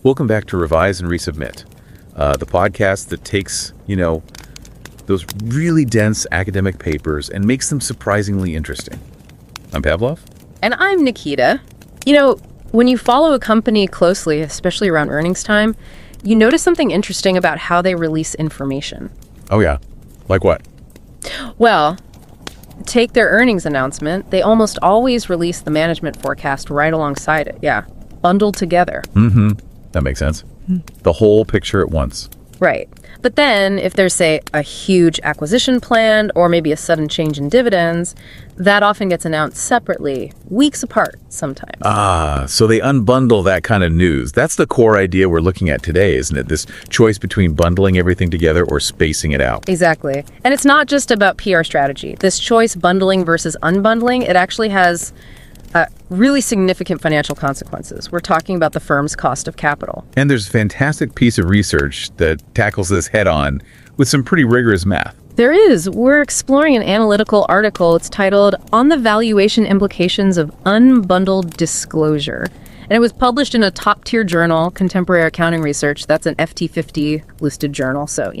Welcome back to Revise and Resubmit, the podcast that takes, those really dense academic papers and makes them surprisingly interesting. I'm Pavlov. And I'm Nikita. When you follow a company closely, especially around earnings time, you notice something interesting about how they release information. Oh, yeah. Like what? Well, take their earnings announcement. They almost always release the management forecast right alongside it. Yeah. Bundled together. Mm-hmm. That makes sense. The whole picture at once. Right. But then if there's, say, a huge acquisition plan or maybe a sudden change in dividends, that often gets announced separately, weeks apart sometimes. So they unbundle that kind of news. That's the core idea we're looking at today, isn't it? This choice between bundling everything together or spacing it out. Exactly. And it's not just about PR strategy. This choice, bundling versus unbundling, it actually has really significant financial consequences. We're talking about the firm's cost of capital. And there's a fantastic piece of research that tackles this head on with some pretty rigorous math. There is. We're exploring an analytical article. It's titled On the Valuation Implications of Unbundled Disclosure. And it was published in a top-tier journal, Contemporary Accounting Research. That's an FT50 listed journal, so,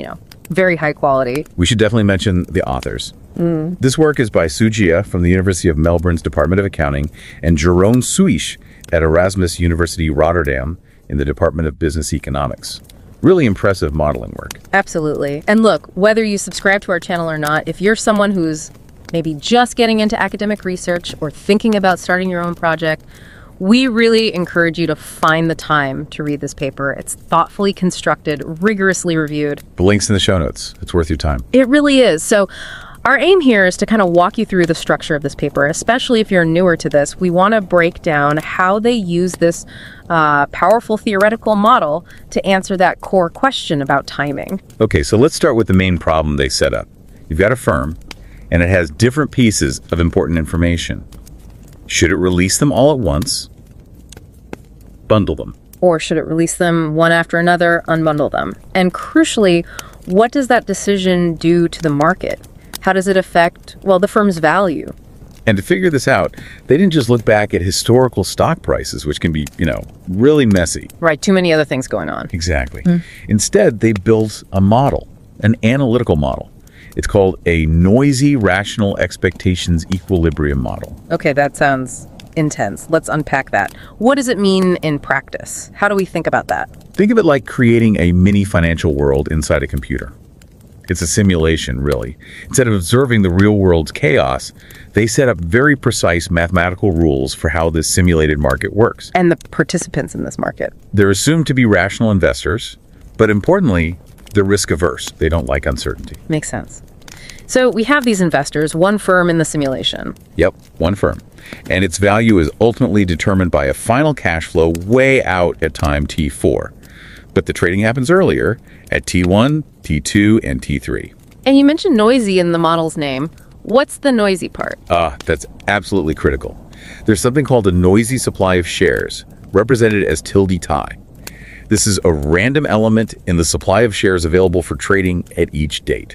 very high quality. We should definitely mention the authors. This work is by Sue Jia from the University of Melbourne's Department of Accounting and Jeroen Suijs at Erasmus University Rotterdam in the Department of Business Economics. Really impressive modeling work. Absolutely. And look, whether you subscribe to our channel or not, if you're someone who's maybe just getting into academic research or thinking about starting your own project, we really encourage you to find the time to read this paper. It's thoughtfully constructed, rigorously reviewed. The link's in the show notes. It's worth your time. It really is. So our aim here is to kind of walk you through the structure of this paper, especially if you're newer to this. We want to break down how they use this powerful theoretical model to answer that core question about timing. Okay, so let's start with the main problem they set up. You've got a firm, and it has different pieces of important information. Should it release them all at once? Bundle them. Or should it release them one after another, unbundle them? And crucially, what does that decision do to the market? How does it affect, the firm's value? And to figure this out, they didn't just look back at historical stock prices, which can be, really messy. Right, too many other things going on. Exactly. Instead, they built a model, an analytical model. It's called a noisy rational expectations equilibrium model. Okay, that sounds intense. Let's unpack that. What does it mean in practice? How do we think about that? Think of it like creating a mini financial world inside a computer. It's a simulation, really. Instead of observing the real world's chaos, they set up very precise mathematical rules for how this simulated market works. And the participants in this market. They're assumed to be rational investors, but importantly, they're risk-averse. They don't like uncertainty. Makes sense. So we have these investors, one firm in the simulation. Yep, one firm. And its value is ultimately determined by a final cash flow way out at time T4. But the trading happens earlier at T1, T2, and T3. And you mentioned noisy in the model's name. What's the noisy part? That's absolutely critical. There's something called a noisy supply of shares, represented as tilde tie. This is a random element in the supply of shares available for trading at each date.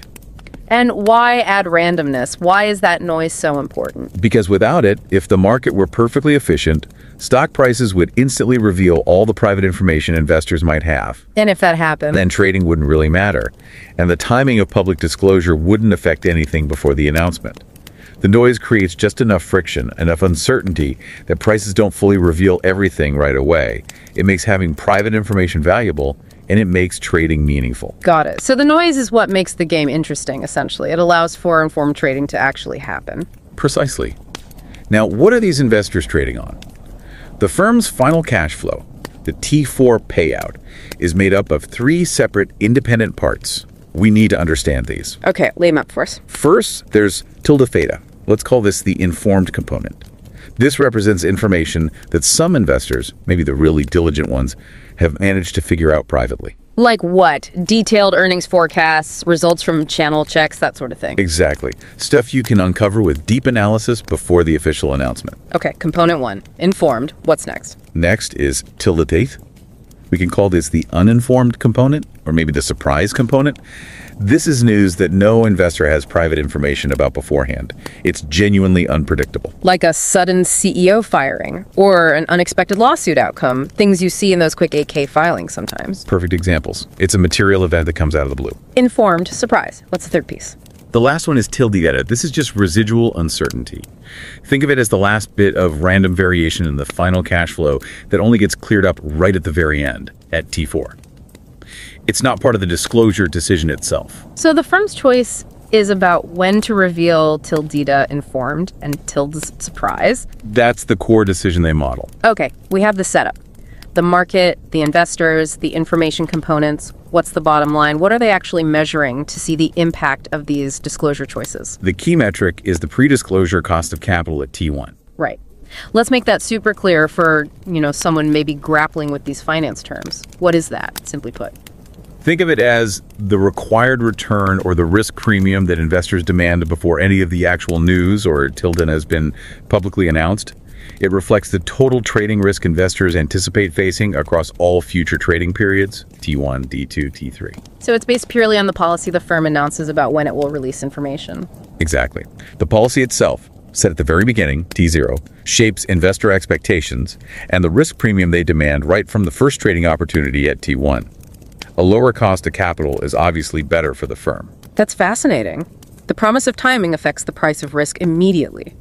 And why add randomness? Why is that noise so important? Because without it, if the market were perfectly efficient, stock prices would instantly reveal all the private information investors might have. And if that happened, then trading wouldn't really matter. And the timing of public disclosure wouldn't affect anything before the announcement. The noise creates just enough friction, enough uncertainty that prices don't fully reveal everything right away. It makes having private information valuable, and it makes trading meaningful. Got it. So the noise is what makes the game interesting, essentially. It allows for informed trading to actually happen. Precisely. Now, what are these investors trading on? The firm's final cash flow, the T4 payout, is made up of 3 separate independent parts. We need to understand these. Okay, lay them up for us. First, there's tilde theta. Let's call this the informed component. This represents information that some investors, maybe the really diligent ones, have managed to figure out privately. Like what? Detailed earnings forecasts, results from channel checks, that sort of thing. Exactly. Stuff you can uncover with deep analysis before the official announcement. Okay, component 1, informed. What's next? Next is tilde theta. We can call this the uninformed component, or maybe the surprise component. This is news that no investor has private information about beforehand. It's genuinely unpredictable. Like a sudden CEO firing or an unexpected lawsuit outcome, things you see in those quick 8K filings sometimes. Perfect examples. It's a material event that comes out of the blue. Informed surprise. What's the third piece? The last one is tilde theta. This is just residual uncertainty. Think of it as the last bit of random variation in the final cash flow that only gets cleared up right at the very end, at T4. It's not part of the disclosure decision itself. So the firm's choice is about when to reveal tilde theta informed and tilde surprise. That's the core decision they model. Okay, we have the setup. The market, the investors, the information components. What's the bottom line? What are they actually measuring to see the impact of these disclosure choices? The key metric is the pre-disclosure cost of capital at T1. Right. Let's make that super clear for, someone maybe grappling with these finance terms. What is that, simply put? Think of it as the required return or the risk premium that investors demand before any of the actual news or tilde has been publicly announced. It reflects the total trading risk investors anticipate facing across all future trading periods, T1, D2, T3. So it's based purely on the policy the firm announces about when it will release information. Exactly. The policy itself, set at the very beginning, T0, shapes investor expectations and the risk premium they demand right from the first trading opportunity at T1. A lower cost of capital is obviously better for the firm. That's fascinating. The promise of timing affects the price of risk immediately.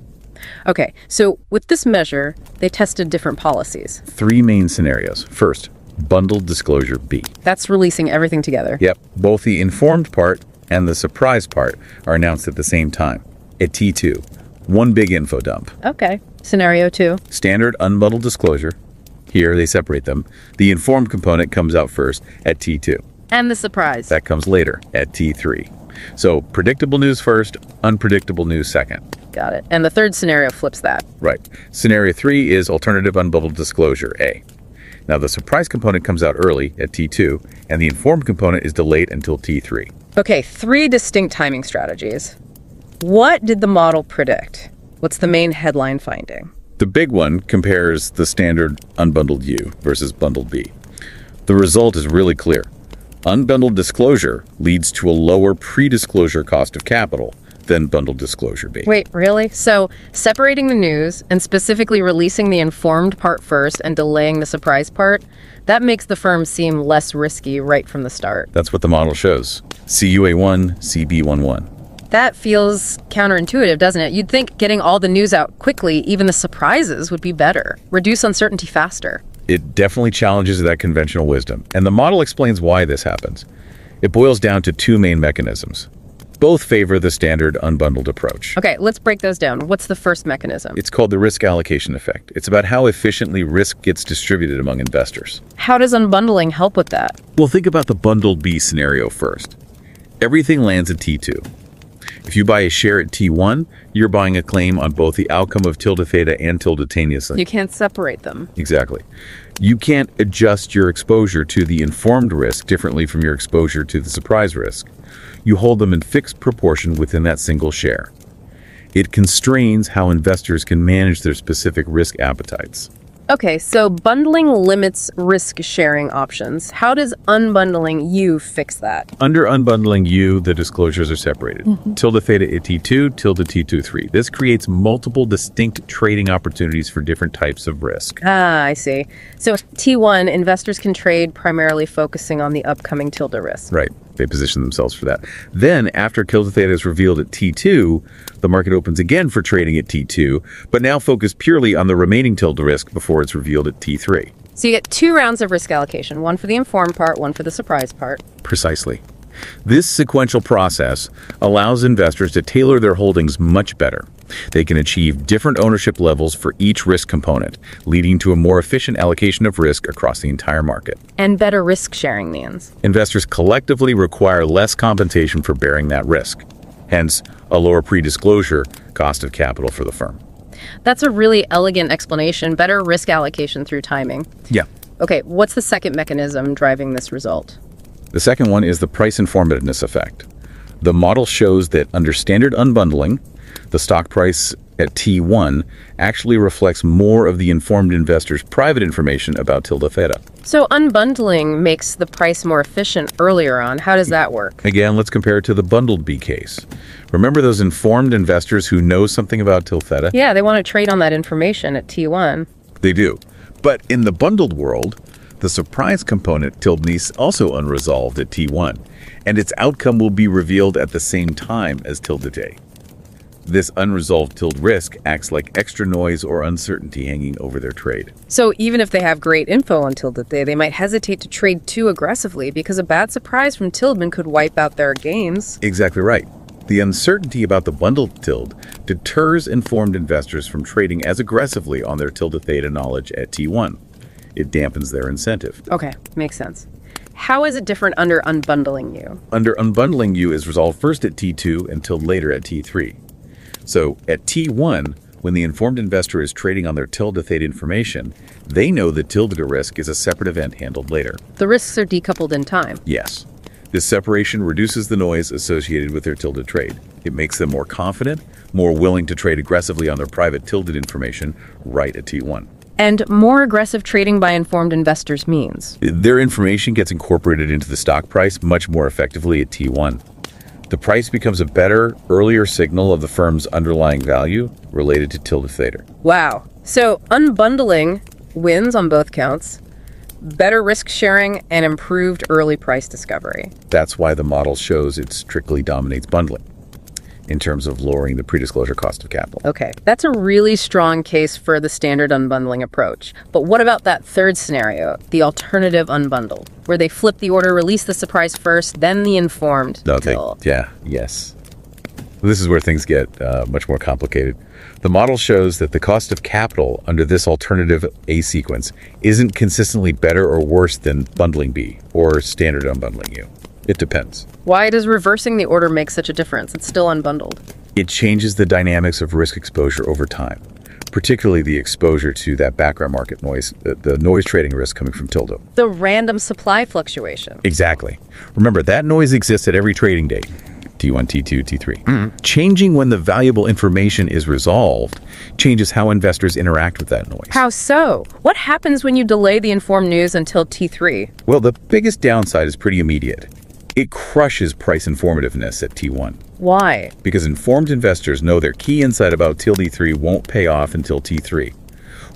Okay, so with this measure, they tested different policies. 3 main scenarios. First, bundled disclosure B. That's releasing everything together. Yep, both the informed part and the surprise part are announced at the same time. At T2, one big info dump. Okay. Scenario 2. Standard unbundled disclosure. Here, they separate them. The informed component comes out first at T2. And the surprise. That comes later at T3. So, predictable news first, unpredictable news second. Got it. And the third scenario flips that. Right. Scenario 3 is alternative unbundled disclosure, A. Now, the surprise component comes out early at T2, and the informed component is delayed until T3. Okay, 3 distinct timing strategies. What did the model predict? What's the main headline finding? The big one compares the standard unbundled U versus bundled B. The result is really clear. Unbundled disclosure leads to a lower pre-disclosure cost of capital than bundled disclosure B. Wait, really? So separating the news and specifically releasing the informed part first and delaying the surprise part, that makes the firm seem less risky right from the start. That's what the model shows. CUA1, CB11. That feels counterintuitive, doesn't it? You'd think getting all the news out quickly, even the surprises, would be better. Reduce uncertainty faster. It definitely challenges that conventional wisdom, and the model explains why this happens. It boils down to 2 main mechanisms. Both favor the standard unbundled approach. Okay, let's break those down. What's the first mechanism? It's called the risk allocation effect. It's about how efficiently risk gets distributed among investors. How does unbundling help with that? Well, think about the bundled B scenario first. Everything lands at T2. If you buy a share at T1, you're buying a claim on both the outcome of tilde theta and tilde tenuously. You can't separate them. Exactly. You can't adjust your exposure to the informed risk differently from your exposure to the surprise risk. You hold them in fixed proportion within that single share. It constrains how investors can manage their specific risk appetites. Okay, so bundling limits risk-sharing options. How does unbundling U fix that? Under unbundling U, the disclosures are separated. Tilde theta at T2, tilde T23. This creates multiple distinct trading opportunities for different types of risk. Ah, I see. So T1, investors can trade primarily focusing on the upcoming tilde risk. Right. They position themselves for that. Then, after tilde theta is revealed at T2, the market opens again for trading at T2, but now focus purely on the remaining tilde risk before it's revealed at T3. So you get 2 rounds of risk allocation, one for the informed part, one for the surprise part. Precisely. This sequential process allows investors to tailor their holdings much better. They can achieve different ownership levels for each risk component, leading to a more efficient allocation of risk across the entire market. And better risk sharing means? Investors collectively require less compensation for bearing that risk, hence a lower pre-disclosure cost of capital for the firm. That's a really elegant explanation. Better risk allocation through timing. Yeah. Okay, what's the second mechanism driving this result? The second one is the price informativeness effect. The model shows that under standard unbundling, the stock price at T1 actually reflects more of the informed investor's private information about tilde theta. So unbundling makes the price more efficient earlier on. How does that work? Again, let's compare it to the bundled B case. Remember those informed investors who know something about tilde theta? Yeah, they want to trade on that information at T1. They do. But in the bundled world, the surprise component tilde NE is also unresolved at T1, and its outcome will be revealed at the same time as tilde day. This unresolved tilde risk acts like extra noise or uncertainty hanging over their trade. So even if they have great info on tilde day, they might hesitate to trade too aggressively because a bad surprise from Tildeman could wipe out their gains. Exactly right. The uncertainty about the bundled tilde deters informed investors from trading as aggressively on their tilde theta knowledge at T1. It dampens their incentive. Okay, makes sense. How is it different under unbundling U? Under unbundling U is resolved first at T2 and tilde later at T3. So at T1, when the informed investor is trading on their tilde theta information, they know the tilde risk is a separate event handled later. The risks are decoupled in time. Yes. This separation reduces the noise associated with their tilde trade. It makes them more confident, more willing to trade aggressively on their private tilde information right at T1. And more aggressive trading by informed investors means? Their information gets incorporated into the stock price much more effectively at T1. The price becomes a better, earlier signal of the firm's underlying value related to tilde theta. Wow. So unbundling wins on both counts, better risk sharing, and improved early price discovery. That's why the model shows it strictly dominates bundling in terms of lowering the pre-disclosure cost of capital. Okay, that's a really strong case for the standard unbundling approach. But what about that third scenario, the alternative unbundle, where they flip the order, release the surprise first, then the informed till? Yes. This is where things get much more complicated. The model shows that the cost of capital under this alternative A sequence isn't consistently better or worse than bundling B or standard unbundling U. It depends. Why does reversing the order make such a difference? It's still unbundled. It changes the dynamics of risk exposure over time, particularly the exposure to that background market noise, the noise trading risk coming from tilde. The random supply fluctuation. Exactly. Remember, that noise exists at every trading day. T1, T2, T3. Changing when the valuable information is resolved changes how investors interact with that noise. How so? What happens when you delay the informed news until T3? Well, the biggest downside is pretty immediate. It crushes price informativeness at T1. Why? Because informed investors know their key insight about tilde 3 won't pay off until T3.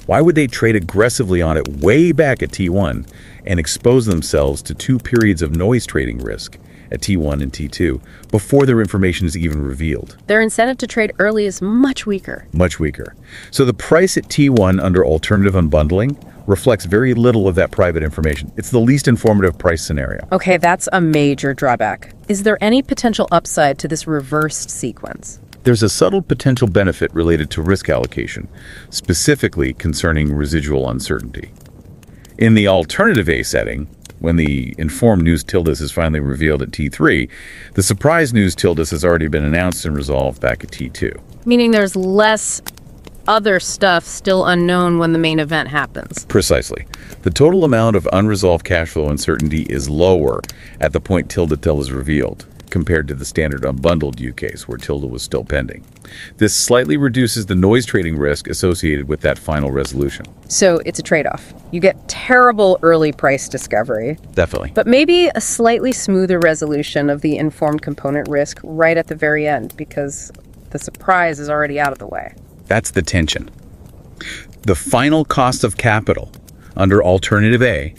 Why would they trade aggressively on it way back at T1 and expose themselves to 2 periods of noise trading risk at T1 and T2 before their information is even revealed? Their incentive to trade early is much weaker. Much weaker. So the price at T1 under alternative unbundling reflects very little of that private information. It's the least informative price scenario. Okay, that's a major drawback. Is there any potential upside to this reversed sequence? There's a subtle potential benefit related to risk allocation, specifically concerning residual uncertainty. In the alternative A setting, when the informed news tildes is finally revealed at T3, the surprise news tildes has already been announced and resolved back at T2. Meaning there's less other stuff still unknown when the main event happens. Precisely. The total amount of unresolved cash flow uncertainty is lower at the point tilde is revealed, compared to the standard unbundled U case where tilde was still pending. This slightly reduces the noise trading risk associated with that final resolution. So it's a trade-off. You get terrible early price discovery, Definitely. but maybe a slightly smoother resolution of the informed component risk right at the very end because the surprise is already out of the way. That's the tension. The final cost of capital under alternative A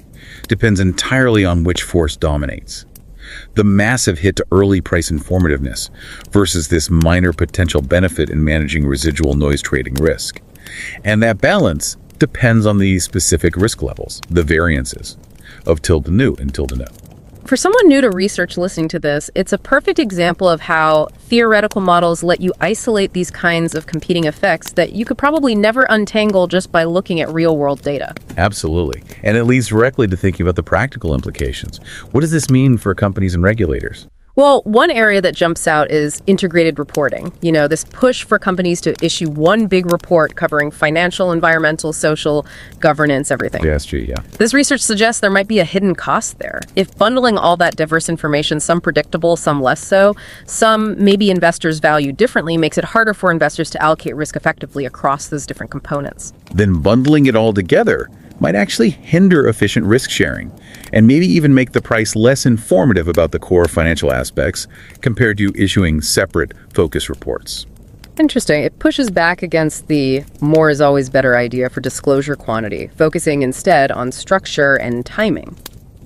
depends entirely on which force dominates. The massive hit to early price informativeness versus this minor potential benefit in managing residual noise trading risk. And that balance depends on the specific risk levels, the variances of tilde new and tilde no. For someone new to research listening to this, it's a perfect example of how theoretical models let you isolate these kinds of competing effects that you could probably never untangle just by looking at real-world data. Absolutely. And it leads directly to thinking about the practical implications. What does this mean for companies and regulators? Well, one area that jumps out is integrated reporting. This push for companies to issue one big report covering financial, environmental, social, governance, everything. ESG, yeah. This research suggests there might be a hidden cost there. If bundling all that diverse information, some predictable, some less so, some maybe investors value differently, makes it harder for investors to allocate risk effectively across those different components. Then bundling it all together might actually hinder efficient risk sharing and maybe even make the price less informative about the core financial aspects compared to issuing separate focus reports. Interesting. It pushes back against the more is always better idea for disclosure quantity, focusing instead on structure and timing.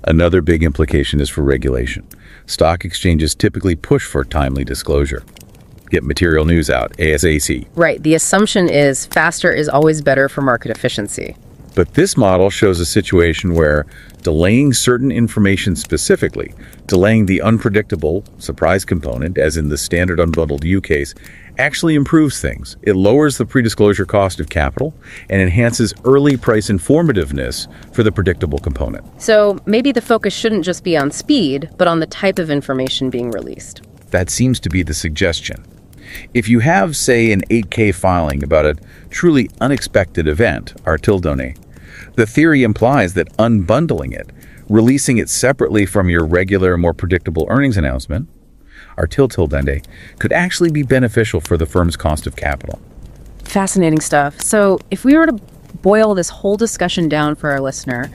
Another big implication is for regulation. Stock exchanges typically push for timely disclosure. Get material news out, ASAP. Right. The assumption is faster is always better for market efficiency. But this model shows a situation where delaying certain information specifically, delaying the unpredictable surprise component, as in the standard unbundled U case, actually improves things. It lowers the pre-disclosure cost of capital and enhances early price informativeness for the predictable component. So maybe the focus shouldn't just be on speed, but on the type of information being released. That seems to be the suggestion. If you have, say, an 8K filing about a truly unexpected event, artil donné, the theory implies that unbundling it, releasing it separately from your regular, more predictable earnings announcement, artil donné, could actually be beneficial for the firm's cost of capital. Fascinating stuff. So if we were to boil this whole discussion down for our listener,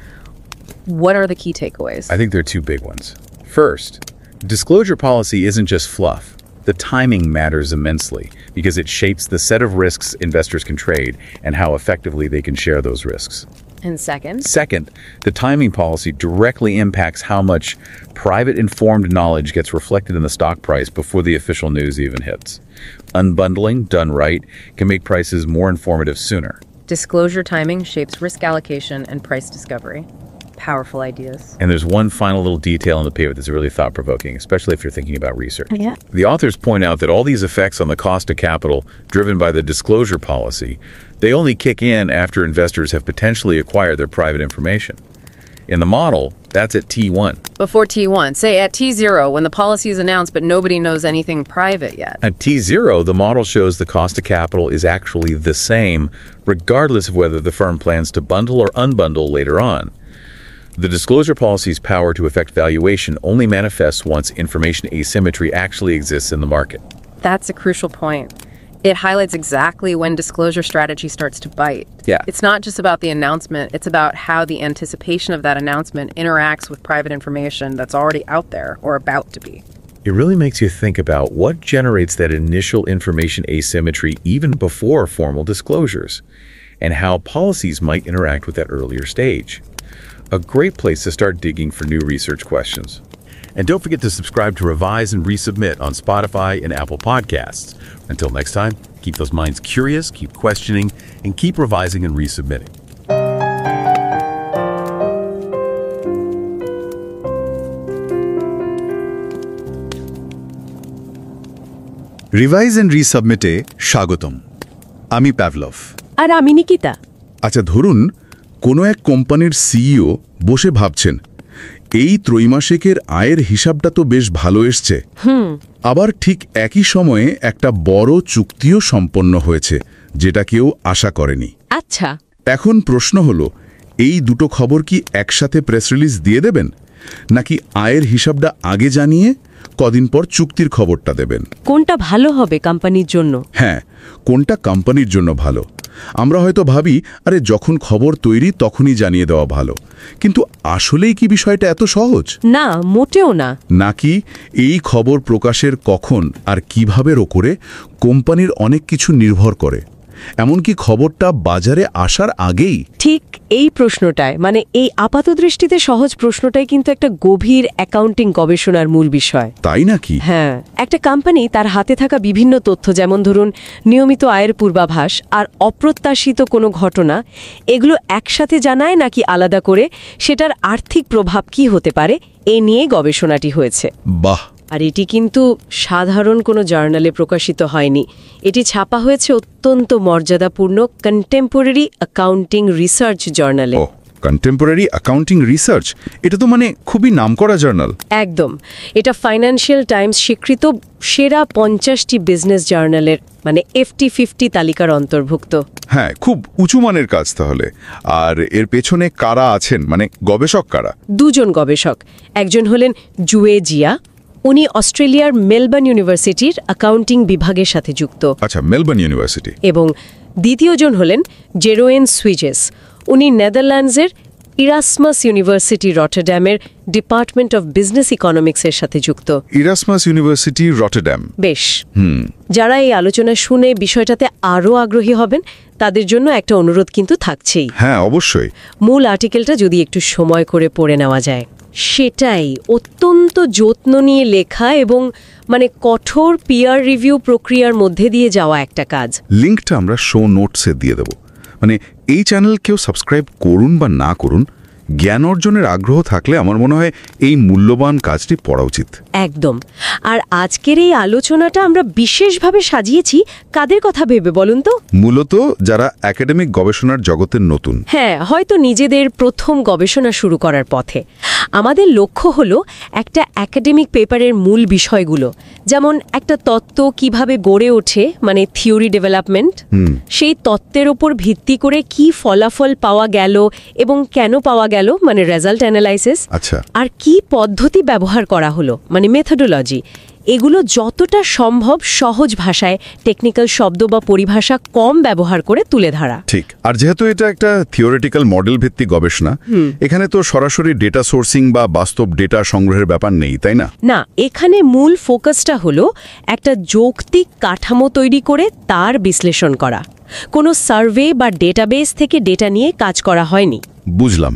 what are the key takeaways? I think there are two big ones. First, disclosure policy isn't just fluff. The timing matters immensely because it shapes the set of risks investors can trade and how effectively they can share those risks. And second? Second, the timing policy directly impacts how much private informed knowledge gets reflected in the stock price before the official news even hits. Unbundling, done right, can make prices more informative sooner. Disclosure timing shapes risk allocation and price discovery. Powerful ideas. And there's one final little detail in the paper that's really thought-provoking, especially if you're thinking about research. Yeah. The authors point out that all these effects on the cost of capital driven by the disclosure policy, they only kick in after investors have potentially acquired their private information. In the model, that's at T1. Before T1, say at T0 when the policy is announced but nobody knows anything private yet. At T0, the model shows the cost of capital is actually the same, regardless of whether the firm plans to bundle or unbundle later on. The disclosure policy's power to affect valuation only manifests once information asymmetry actually exists in the market. That's a crucial point. It highlights exactly when disclosure strategy starts to bite. Yeah. It's not just about the announcement, it's about how the anticipation of that announcement interacts with private information that's already out there or about to be. It really makes you think about what generates that initial information asymmetry even before formal disclosures, and how policies might interact with that earlier stage. A great place to start digging for new research questions. And don't forget to subscribe to Revise and Resubmit on Spotify and Apple Podcasts. Until next time, keep those minds curious, keep questioning, and keep revising and resubmitting. Revise and রিসাবমিটে স্বাগতম। আমি Pavlov. আর আমি নিকিতা। আচ্ছা, ধরুন কোনো এক কোম্পানির CEO বসে ভাবছেন, এই ত্রৈমাসিকের আয়ের হিসাবটা তো বেশ ভালো এসছে। আবার ঠিক একই সময়ে একটা বড় চুক্তিও সম্পন্ন হয়েছে, যেটা কেউ আশা করেনি। আচ্ছা। এখন প্রশ্ন হলো, এই দুটো খবর কি একসাথে প্রেস রিলিজ দিয়ে দেবেন, নাকি আয়ের হিসাবটা আগে জানিয়ে কদিন পর চুক্তির খবরটা দেবেন? কোনটা ভালো হবে কোম্পানির জন্য? হ্যাঁ, কোনটা কোম্পানির জন্য ভালো? আমরা হয়তো ভাবি, আরে যখন খবর তৈরি তখনই জানিয়ে দেওয়া ভালো, কিন্তু আসলেই কি বিষয়টা এত সহজ? না, মোটেও না। নাকি এই খবর প্রকাশের কখন আর কিভাবের ওপরে কোম্পানির অনেক কিছু নির্ভর করে, এমনকি খবরটা বাজারে আসার আগেই? ঠিক এই প্রশ্নটায়, মানে এই আপাতদৃষ্টিতে সহজ প্রশ্নটাই কিন্তু একটা গভীর অ্যাকাউন্টিং গবেষণার মূল বিষয়। তাই নাকি? হ্যাঁ, একটা কোম্পানি তার হাতে থাকা বিভিন্ন তথ্য, যেমন ধরুন নিয়মিত আয়ের পূর্বাভাস আর অপ্রত্যাশিত কোনো ঘটনা, এগুলো একসাথে জানায় নাকি আলাদা করে, সেটার আর্থিক প্রভাব কি হতে পারে, এ নিয়ে গবেষণাটি হয়েছে। বাহ! আর এটি কিন্তু সাধারণ কোনো জার্নালে প্রকাশিত হয়নি। এটি ছাপা হয়েছে অত্যন্ত মর্যাদাপূর্ণ কন্টেম্পোরারি অ্যাকাউন্টিং রিসার্চ জার্নালে। কন্টেম্পোরারি অ্যাকাউন্টিং রিসার্চ, এটা তো মানে খুবই নামকরা জার্নাল। একদম, এটা ফাইন্যান্সিয়াল টাইমস স্বীকৃত সেরা 50টি বিজনেস জার্নালের মানে FT50 তালিকার অন্তর্ভুক্ত। হ্যাঁ, খুব উঁচু মানের কাজ তাহলে। আর এর পেছনে কারা আছেন, মানে গবেষক কারা? দুজন গবেষক, একজন হলেন জুয়ে জিয়া, উনি অস্ট্রেলিয়ার মেলবোর্ন ইউনিভার্সিটির অ্যাকাউন্টিং বিভাগের সাথে যুক্ত। আচ্ছা, মেলবোর্ন ইউনিভার্সিটি। এবং দ্বিতীয়জন হলেন জেরোয়েন সুইজেস, উনি নেদারল্যান্ডসের ইরাসমাস ইউনিভার্সিটি রটারড্যামের ডিপার্টমেন্ট অফ বিজনেস ইকোনমিক্সের সাথে যুক্ত। Erasmus University Rotterdam. বেশ, যারা এই আলোচনা শুনে বিষয়টাতে আরও আগ্রহী হবেন তাদের জন্য একটা অনুরোধ কিন্তু থাকছেই। হ্যাঁ, অবশ্যই। মূল আর্টিকেলটা যদি একটু সময় করে পড়ে নেওয়া যায়। সেটাই, অত্যন্ত যত্ন নিয়ে লেখা এবং মানে কঠোর পিয়ার রিভিউ প্রক্রিয়ার মধ্যে দিয়ে যাওয়া একটা কাজ। লিঙ্কটা আমরা শো নোটসে দিয়ে দেব। মানে এই চ্যানেল কেউ সাবস্ক্রাইব করুন বা না করুন, জ্ঞান অর্জনের আগ্রহ থাকলে আমার মনে হয় এই মূল্যবান কাজটি পড়া উচিত। একদম। আর আজকের এই আলোচনাটা আমরা বিশেষভাবে সাজিয়েছি কাদের কথা ভেবে বলুন তো? মূলত যারা একাডেমিক গবেষণার জগতের নতুন, হ্যাঁ, হয়তো নিজেদের প্রথম গবেষণা শুরু করার পথে। আমাদের লক্ষ্য হলো একটা একাডেমিক পেপারের মূল বিষয়গুলো, যেমন একটা তত্ত্ব কিভাবে গড়ে ওঠে, মানে থিওরি ডেভেলপমেন্ট, সেই তত্ত্বের ওপর ভিত্তি করে কি ফলাফল পাওয়া গেল এবং কেন পাওয়া গেল, মানে রেজাল্ট অ্যানালাইসিস, আচ্ছা, আর কি পদ্ধতি ব্যবহার করা হলো, মানে মেথোডোলজি, এগুলো যতটা সম্ভব সহজ ভাষায়, টেকনিক্যাল শব্দ বা পরিভাষা কম ব্যবহার করে তুলে ধরা। ঠিক। আর যেহেতু এটা একটা থিওরিটিক্যাল মডেল ভিত্তিক গবেষণা, এখানে তো সরাসরি ডেটা সোর্সিং বা বাস্তব ডেটা সংগ্রহের ব্যাপার নেই, তাই না? না, এখানে মূল ফোকাসটা হলো একটা যৌক্তিক কাঠামো তৈরি করে তার বিশ্লেষণ করা। কোনো সার্ভে বা ডেটাবেস থেকে ডেটা নিয়ে কাজ করা হয়নি। বুঝলাম।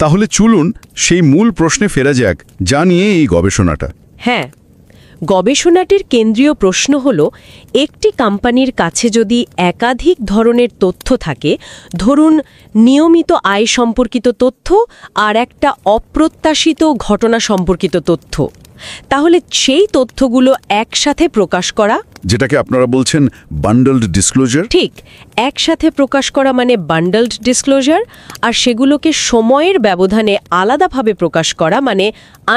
তাহলে চলুন সেই মূল প্রশ্নে ফেরা যাক, যা নিয়ে এই গবেষণাটা। হ্যাঁ, গবেষণাটির কেন্দ্রীয় প্রশ্ন হল, একটি কোম্পানির কাছে যদি একাধিক ধরনের তথ্য থাকে, ধরুন নিয়মিত আয় সম্পর্কিত তথ্য আর একটা অপ্রত্যাশিত ঘটনা সম্পর্কিত তথ্য, তাহলে সেই তথ্যগুলো একসাথে প্রকাশ করা, যেটাকে আপনারা বলছেন বান্ডলড ডিসক্লোজার। ঠিক, একসাথে প্রকাশ করা মানে বান্ডলড ডিসক্লোজার, আর সেগুলোকে সময়ের ব্যবধানে আলাদাভাবে প্রকাশ করা মানে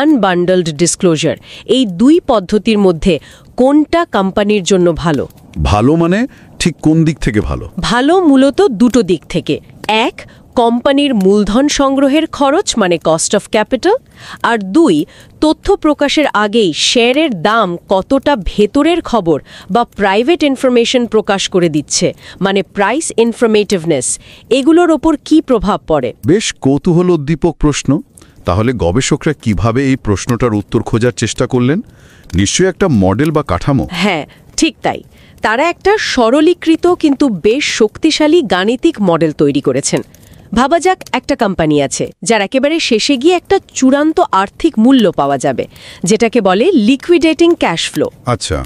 আনবান্ডলড ডিসক্লোজার। এই দুই পদ্ধতির মধ্যে কোনটা কোম্পানির জন্য ভালো? ভালো মানে ঠিক কোন দিক থেকে ভালো? ভালো মূলত দুটো দিক থেকে। এক, কোম্পানির মূলধন সংগ্রহের খরচ মানে কস্ট অফ ক্যাপিটাল, আর দুই, তথ্য প্রকাশের আগেই শেয়ারের দাম কতটা ভেতরের খবর বা প্রাইভেট ইনফরমেশন প্রকাশ করে দিচ্ছে, মানে প্রাইস ইনফরমেটিভনেস, এগুলোর ওপর কি প্রভাব পড়ে। বেশ কৌতূহল উদ্দীপক প্রশ্ন। তাহলে গবেষকরা কিভাবে এই প্রশ্নটার উত্তর খোঁজার চেষ্টা করলেন? নিশ্চয়ই একটা মডেল বা কাঠামো। হ্যাঁ, ঠিক তাই। তারা একটা সরলীকৃত কিন্তু বেশ শক্তিশালী গাণিতিক মডেল তৈরি করেছেন। ভাবা যাক একটা কোম্পানি আছে যার একেবারে শেষে গিয়ে একটা চূড়ান্ত আর্থিক মূল্য পাওয়া যাবে, যেটাকে বলে লিকুইডেটিং ক্যাশ ফ্লো। আচ্ছা,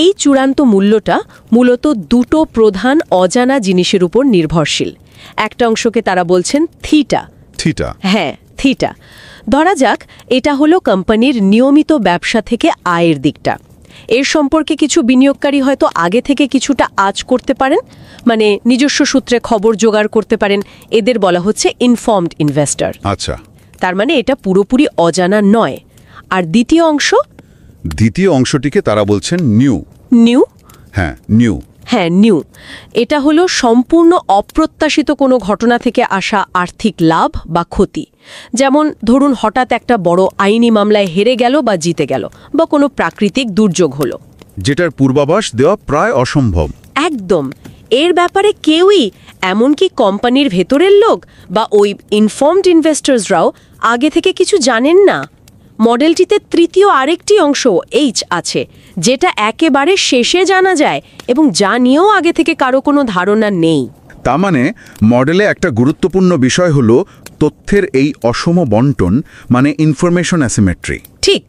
এই চূড়ান্ত মূল্যটা মূলত দুটো প্রধান অজানা জিনিসের উপর নির্ভরশীল। একটা অংশকে তারা বলছেন থিটা। থিটা? হ্যাঁ, থিটা। ধরা যাক এটা হলো কোম্পানির নিয়মিত ব্যবসা থেকে আয়ের দিকটা। এর সম্পর্কে কিছু বিনিয়োগকারী হয়তো আগে থেকে কিছুটা আঁচ করতে পারেন, মানে নিজস্ব সূত্রে খবর জোগাড় করতে পারেন। এদের বলা হচ্ছে ইনফর্মড ইনভেস্টর। আচ্ছা, তার মানে এটা পুরোপুরি অজানা নয়। আর দ্বিতীয় অংশ? দ্বিতীয় অংশটিকে তারা বলছেন নিউ। নিউ? হ্যাঁ, নিউ। হ্যাঁ, নিউ। এটা হলো সম্পূর্ণ অপ্রত্যাশিত কোনো ঘটনা থেকে আসা আর্থিক লাভ বা ক্ষতি। যেমন ধরুন হঠাৎ একটা বড় আইনি মামলায় হেরে গেল বা জিতে গেল, বা কোনো প্রাকৃতিক দুর্যোগ হলো, যেটার পূর্বাভাস দেওয়া প্রায় অসম্ভব। একদম। এর ব্যাপারে কেউই, এমনকি কোম্পানির ভেতরের লোক বা ওই ইনফর্মড ইনভেস্টর্সরাও আগে থেকে কিছু জানেন না। মডেলটিতে তৃতীয় আরেকটি অংশ এইচ আছে, যেটা একেবারে শেষে জানা যায় এবং যা নিয়েও আগে থেকে কারো কোনো ধারণা নেই। তার মানে মডেলে একটা গুরুত্বপূর্ণ বিষয় হলো তথ্যের এই অসম বন্টন, মানে ইনফরমেশন অ্যাসিমেট্রি। ঠিক।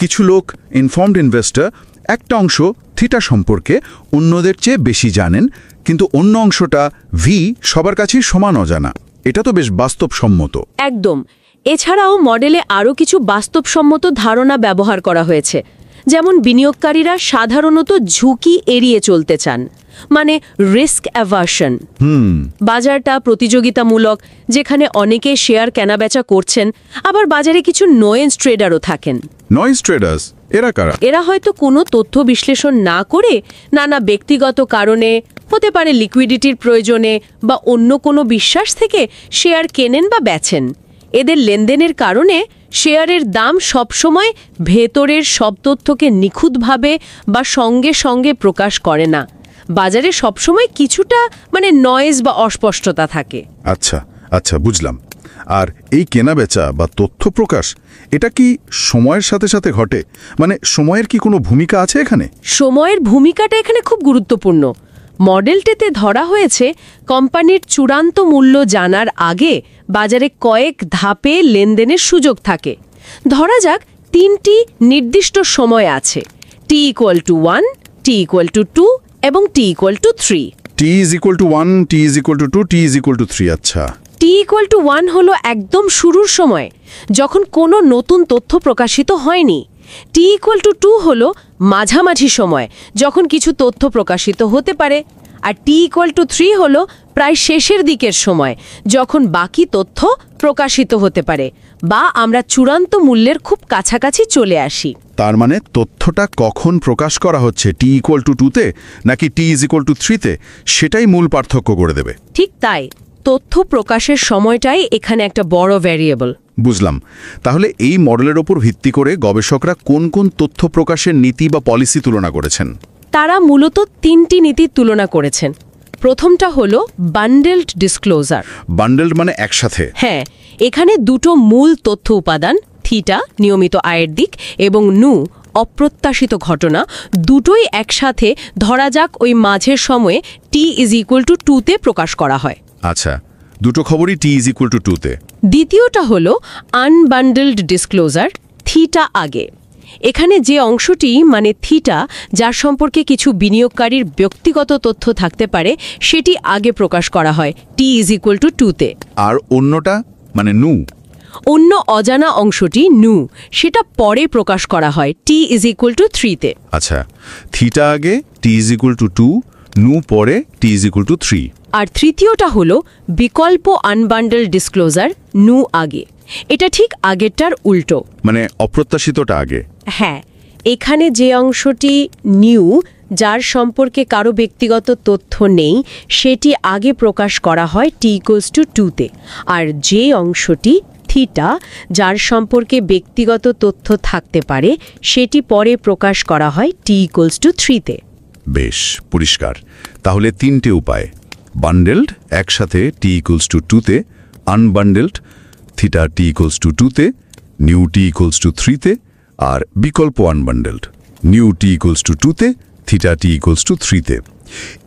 কিছু লোক, ইনফর্মড ইনভেস্টর, একটা অংশ থিটা সম্পর্কে অন্যদের চেয়ে বেশি জানেন, কিন্তু অন্য অংশটা ভি সবার কাছেই সমান অজানা। এটা তো বেশ বাস্তবসম্মত। একদম। এছাড়াও মডেলে আরও কিছু বাস্তবসম্মত ধারণা ব্যবহার করা হয়েছে। যেমন বিনিয়োগকারীরা সাধারণত ঝুঁকি এড়িয়ে চলতে চান, মানে রিস্ক অ্যাভার্শন। বাজারটা প্রতিযোগিতামূলক, যেখানে অনেকে শেয়ার কেনাবেচা করছেন, আবার বাজারে কিছু নয়েজ ট্রেডারও থাকেন। নয়েজ ট্রেডার্স এরা কারা? এরা হয়তো কোনো তথ্য বিশ্লেষণ না করে নানা ব্যক্তিগত কারণে, হতে পারে লিকুইডিটির প্রয়োজনে বা অন্য কোনো বিশ্বাস থেকে শেয়ার কেনেন বা বেচেন। এদের লেনদেনের কারণে শেয়ারের দাম সবসময় ভেতরের সব তথ্যকে নিখুঁতভাবে বা সঙ্গে সঙ্গে প্রকাশ করে না। বাজারে সবসময় কিছুটা নয়েজ বা অস্পষ্টতা থাকে। আচ্ছা আচ্ছা, বুঝলাম। আর এই কেনাবেচা বা তথ্য প্রকাশ, এটা কি সময়ের সাথে সাথে ঘটে? সময়ের কি কোনো ভূমিকা আছে এখানে? সময়ের ভূমিকাটা এখানে খুব গুরুত্বপূর্ণ। মডেলটিতে ধরা হয়েছে কোম্পানির চূড়ান্ত মূল্য জানার আগে বাজারে কয়েক ধাপে লেনদেনের সুযোগ থাকে। ধরা যাক 3টি নির্দিষ্ট সময় আছে, T=1, T=2 এবং T=3। T=1, T=2, T=3। আচ্ছা। T=1 হলো একদম শুরুর সময়, যখন কোনো নতুন তথ্য প্রকাশিত হয়নি। T=2 হলো মাঝামাঝি সময়, যখন কিছু তথ্য প্রকাশিত হতে পারে। আর T=3 হলো প্রায় শেষের দিকের সময়, যখন বাকি তথ্য প্রকাশিত হতে পারে বা আমরা চূড়ান্ত মূল্যের খুব কাছাকাছি চলে আসি। তার মানে তথ্যটা কখন প্রকাশ করা হচ্ছে, T=2-তে নাকি T=3-তে, সেটাই মূল পার্থক্য করে দেবে। ঠিক তাই, তথ্য প্রকাশের সময়টাই এখানে একটা বড় ভ্যারিয়েবল। বুঝলাম। তাহলে এই মডেলের ওপর ভিত্তি করে গবেষকরা কোন কোন তথ্য প্রকাশের নীতি বা পলিসি তুলনা করেছেন? তারা মূলত 3টি নীতির তুলনা করেছেন। প্রথমটা হলো বান্ডেলড ডিসক্লোজার। বান্ডেলড মানে একসাথে? হ্যাঁ, এখানে দুটো মূল তথ্য উপাদান, থিটা নিয়মিত আয়ের দিক এবং নু অপ্রত্যাশিত ঘটনা, দুটোই একসাথে ধরা যাক ওই মাঝের সময়ে T=2-তে প্রকাশ করা হয়। আচ্ছা, দুটো খবরই T=2-তে। দ্বিতীয়টা হলো আনবান্ডেলড ডিসক্লোজার, থিটা আগে। এখানে যে অংশটি থিটা, যার সম্পর্কে কিছু বিনিয়োগকারীর ব্যক্তিগত তথ্য থাকতে পারে, সেটি আগে প্রকাশ করা হয় T=2-তে। আর অন্যটা নু? অন্য অজানা অংশটি নু, সেটা পরে প্রকাশ করা হয় T=3-তে। আচ্ছা, থিটা আগে, T=2, নু পরে, T=3। আর তৃতীয়টা হলো বিকল্প আনবান্ডেল ডিসক্লোজার, নু আগে। এটা ঠিক আগেরটার উল্টো, অপ্রত্যাশিতটা আগে। হ্যাঁ, এখানে যে অংশটি নিউ, যার সম্পর্কে কারো ব্যক্তিগত তথ্য নেই, সেটি আগে প্রকাশ করা হয় T=2-তে। আর যে অংশটি থিটা, যার সম্পর্কে ব্যক্তিগত তথ্য থাকতে পারে, সেটি পরে প্রকাশ করা হয় T=3-তে। বেশ পরিষ্কার। তাহলে 3টে উপায়: বান্ডেলড একসাথে T=2-তে, আনবান্ডেলড থিটা T=2-তে, নিউ T=3-তে, আর বিকল্প আনবান্ডেলড নিউ T=2-তে, থিটা T=3-তে।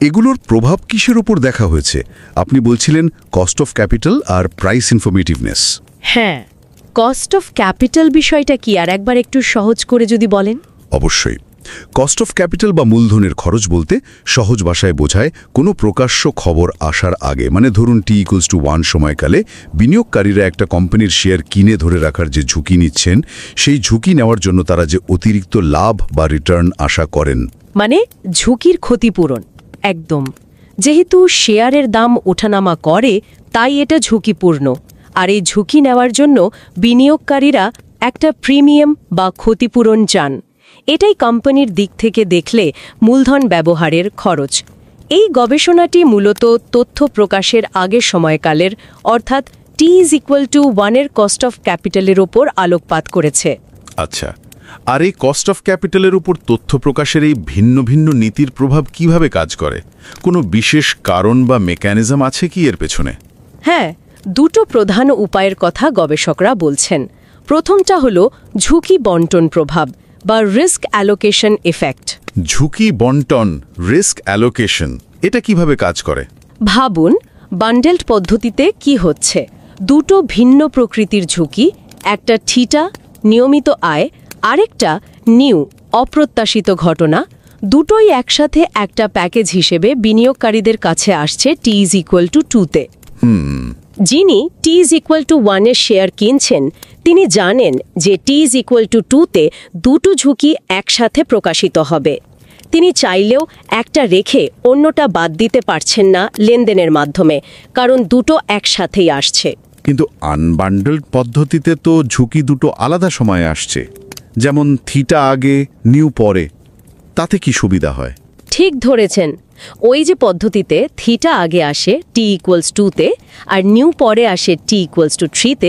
এগুলোর প্রভাব কিসের উপর দেখা হয়েছে? আপনি বলছিলেন কস্ট অফ ক্যাপিটাল আর প্রাইস ইনফরমেটিভনেস। হ্যাঁ, কস্ট অফ ক্যাপিটাল বিষয়টা কি আর একবার একটু সহজ করে যদি বলেন। অবশ্যই। কস্ট অফ ক্যাপিটাল বা মূলধনের খরচ বলতে সহজ ভাষায় বোঝায় কোনো প্রকাশ্য খবর আসার আগে, ধরুন T=1 সময়কালে বিনিয়োগকারীরা একটা কোম্পানির শেয়ার কিনে ধরে রাখার যে ঝুঁকি নিচ্ছেন, সেই ঝুঁকি নেওয়ার জন্য তারা যে অতিরিক্ত লাভ বা রিটার্ন আশা করেন, ঝুঁকির ক্ষতিপূরণ। একদম। যেহেতু শেয়ারের দাম ওঠানামা করে, তাই এটা ঝুঁকিপূর্ণ। আর এই ঝুঁকি নেওয়ার জন্য বিনিয়োগকারীরা একটা প্রিমিয়াম বা ক্ষতিপূরণ চান। এটাই কোম্পানির দিক থেকে দেখলে মূলধন ব্যবহারের খরচ। এই গবেষণাটি মূলত তথ্য প্রকাশের আগের সময়কালের, অর্থাৎ T=1-এর কস্ট অফ ক্যাপিটালের ওপর আলোকপাত করেছে। আচ্ছা, আর এই কস্ট অফ ক্যাপিটালের উপর তথ্য প্রকাশের এই ভিন্ন ভিন্ন নীতির প্রভাব কিভাবে কাজ করে? কোনো বিশেষ কারণ বা মেকানিজম আছে কি এর পেছনে? হ্যাঁ, দুটো প্রধান উপায়ের কথা গবেষকরা বলছেন। প্রথমটা হলো ঝুঁকি বন্টন প্রভাব বা রিস্ক অ্যালোকেশন এফেক্ট। ঝুঁকি বন্টন, রিস্ক অ্যালোকেশন, এটা কিভাবে কাজ করে? ভাবুন, বান্ডেলড পদ্ধতিতে কি হচ্ছে। দুটো ভিন্ন প্রকৃতির ঝুঁকি, একটা থিটা নিয়মিত আয়, আরেকটা নিউ অপ্রত্যাশিত ঘটনা, দুটোই একসাথে একটা প্যাকেজ হিসেবে বিনিয়োগকারীদের কাছে আসছে T=2-তে। যিনি T=1-এর শেয়ার কিনছেন, তিনি জানেন যে T=2 দুটো ঝুঁকি একসাথে প্রকাশিত হবে। তিনি চাইলেও একটা রেখে অন্যটা বাদ দিতে পারছেন না লেনদেনের মাধ্যমে, কারণ দুটো একসাথেই আসছে। কিন্তু আনবান্ডেলড পদ্ধতিতে তো ঝুঁকি দুটো আলাদা সময়ে আসছে, যেমন থিটা আগে নিউ পরে। তাতে কি সুবিধা হয়? ঠিক ধরেছেন। ওই যে পদ্ধতিতে থিটা আগে আসে T=2 আর নিউ পরে আসে T=3,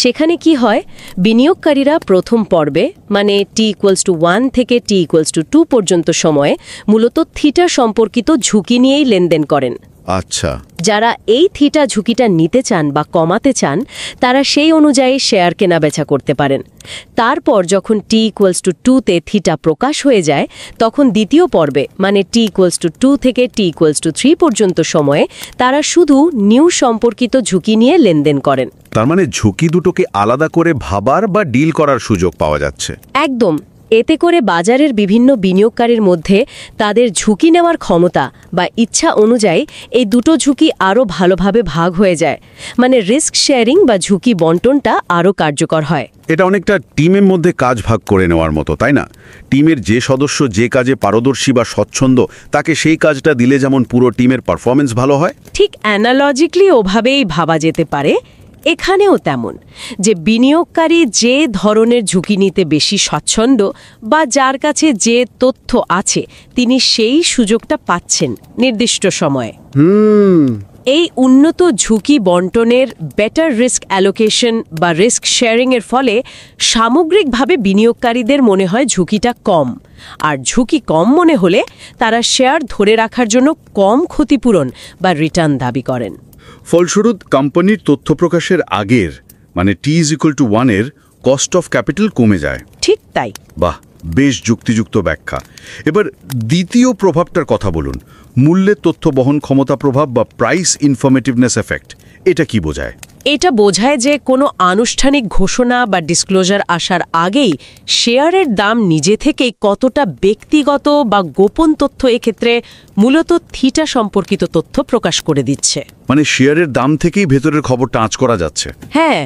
সেখানে কি হয়, বিনিয়োগকারীরা প্রথম পর্বে মানে T=1 থেকে T=2 পর্যন্ত সময়ে মূলত থিটা সম্পর্কিত ঝুঁকি নিয়েই লেনদেন করেন। আচ্ছা, যারা এই থিটা ঝুঁকিটা নিতে চান বা কমাতে চান তারা সেই অনুযায়ী শেয়ার কেনাবেচা করতে পারেন। তারপর যখন T=2 থিটা প্রকাশ হয়ে যায় তখন দ্বিতীয় পর্বে মানে T=2 থেকে T=3 পর্যন্ত সময়ে তারা শুধু নিউ সম্পর্কিত ঝুঁকি নিয়ে লেনদেন করেন। তার মানে ঝুঁকি দুটোকে আলাদা করে ভাবার বা ডিল করার সুযোগ পাওয়া যাচ্ছে। একদম। এতে করে বাজারের বিভিন্ন বিনিয়োগকারীর মধ্যে তাদের ঝুঁকি নেওয়ার ক্ষমতা বা ইচ্ছা অনুযায়ী এই দুটো ঝুঁকি আরও ভালোভাবে ভাগ হয়ে যায়, মানে রিস্ক শেয়ারিং বা ঝুঁকি বন্টনটা আরও কার্যকর হয়। এটা অনেকটা টিমের মধ্যে কাজ ভাগ করে নেওয়ার মতো, তাই না? টিমের যে সদস্য যে কাজে পারদর্শী বা স্বচ্ছন্দ তাকে সেই কাজটা দিলে যেমন পুরো টিমের পারফরমেন্স ভালো হয়, ঠিক অ্যানালজিক্যালি ওভাবেই ভাবা যেতে পারে। এখানেও তেমন, যে বিনিয়োগকারী যে ধরনের ঝুঁকি নিতে বেশি স্বচ্ছন্দ বা যার কাছে যে তথ্য আছে তিনি সেই সুযোগটা পাচ্ছেন নির্দিষ্ট সময়ে। এই উন্নত ঝুঁকি বন্টনের বেটার রিস্ক অ্যালোকেশন বা রিস্ক শেয়ারিংয়ের ফলে সামগ্রিকভাবে বিনিয়োগকারীদের মনে হয় ঝুঁকিটা কম, আর ঝুঁকি কম মনে হলে তারা শেয়ার ধরে রাখার জন্য কম ক্ষতিপূরণ বা রিটার্ন দাবি করেন। ফলস্বরূপ কোম্পানির তথ্য প্রকাশের আগের মানে T=1 এর কস্ট অফ ক্যাপিটাল কমে যায়। ঠিক তাই। বাহ, বেশ যুক্তিযুক্ত ব্যাখ্যা। এবার দ্বিতীয় প্রভাবটার কথা বলুন, মূল্যের তথ্য বহন ক্ষমতা প্রভাব বা প্রাইস ইনফরমেটিভনেস এফেক্ট। এটা কি বোঝায়? এটা বোঝায় যে কোনো আনুষ্ঠানিক ঘোষণা বা ডিসক্লোজার আসার আগেই শেয়ারের দাম নিজে থেকেই কতটা ব্যক্তিগত বা গোপন তথ্য এক্ষেত্রে মূলত থিটা সম্পর্কিত তথ্য প্রকাশ করে দিচ্ছে। মানে শেয়ারের দাম থেকেই ভেতরের খবরটা আঁচ করা যাচ্ছে। হ্যাঁ,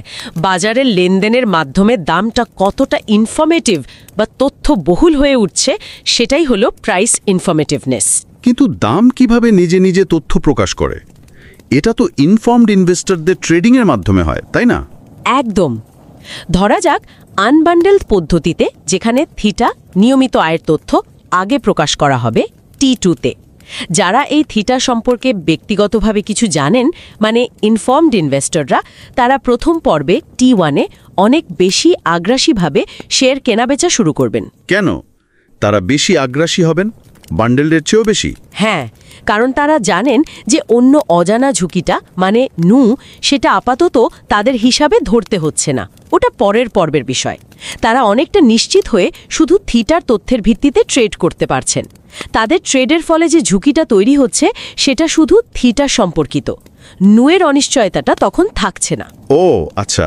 বাজারের লেনদেনের মাধ্যমে দামটা কতটা ইনফরমেটিভ বা তথ্য বহুল হয়ে উঠছে সেটাই হলো প্রাইস ইনফরমেটিভনেস। কিন্তু দাম কিভাবে নিজে নিজে তথ্য প্রকাশ করে? এটা তো ইনফর্মড ইনভেস্টরদের ট্রেডিংয়ের মাধ্যমে হয়, তাই না? একদম। ধরা যাক আনবান্ডেলড পদ্ধতিতে, যেখানে থিটা নিয়মিত আয়ের তথ্য আগে প্রকাশ করা হবে T2-তে। যারা এই থিটা সম্পর্কে ব্যক্তিগতভাবে কিছু জানেন মানে ইনফর্মড ইনভেস্টররা, তারা প্রথম পর্বে T1-এ অনেক বেশি আগ্রাসীভাবে শেয়ার কেনাবেচা শুরু করবেন। কেন তারা বেশি আগ্রাসী হবেন বান্ডেলের চেয়েও বেশি? হ্যাঁ, কারণ তারা জানেন যে অন্য অজানা ঝুঁকিটা মানে সেটা আপাতত তাদের হিসাবে ধরতে হচ্ছে না, ওটা পরের পর্বের বিষয়। তারা অনেকটা নিশ্চিত হয়ে শুধু থিটার তথ্যের ভিত্তিতে ট্রেড করতে পারছেন। তাদের ট্রেডের ফলে যে ঝুঁকিটা তৈরি হচ্ছে সেটা শুধু থিটা সম্পর্কিত, এর অনিশ্চয়তাটা তখন থাকছে না। ও আচ্ছা,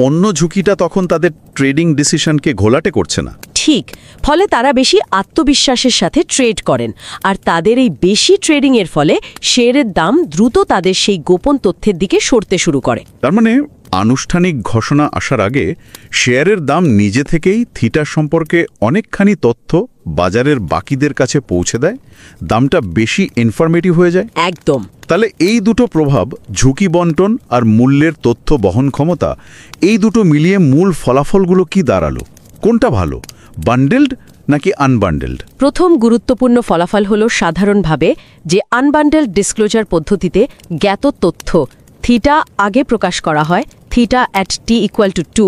অন্য ঝুঁকিটা তখন তাদের ট্রেডিং ডিসিশনকে ঘোলাটে করছে না। ঠিক, ফলে তারা বেশি আত্মবিশ্বাসের সাথে ট্রেড করেন, আর তাদের এই বেশি ট্রেডিংয়ের ফলে শেয়ারের দাম দ্রুত তাদের সেই গোপন তথ্যের দিকে সরতে শুরু করে। তার মানে আনুষ্ঠানিক ঘোষণা আসার আগে শেয়ারের দাম নিজে থেকেই থিটা সম্পর্কে অনেকখানি তথ্য বাজারের বাকিদের কাছে পৌঁছে দেয়, দামটা বেশি ইনফরমেটিভ হয়ে যায়। একদম। তাহলে এই দুটো প্রভাব, ঝুঁকি বন্টন আর মূল্যের তথ্য বহন ক্ষমতা, এই দুটো মিলিয়ে মূল ফলাফলগুলো কি দাঁড়ালো? কোনটা ভালো, বান্ডেলড নাকি আনবান্ডেলড? প্রথম গুরুত্বপূর্ণ ফলাফল হলো সাধারণভাবে যে আনবান্ডেলড ডিসক্লোজার পদ্ধতিতে জ্ঞাত তথ্য থিটা আগে প্রকাশ করা হয়, theta at T=2,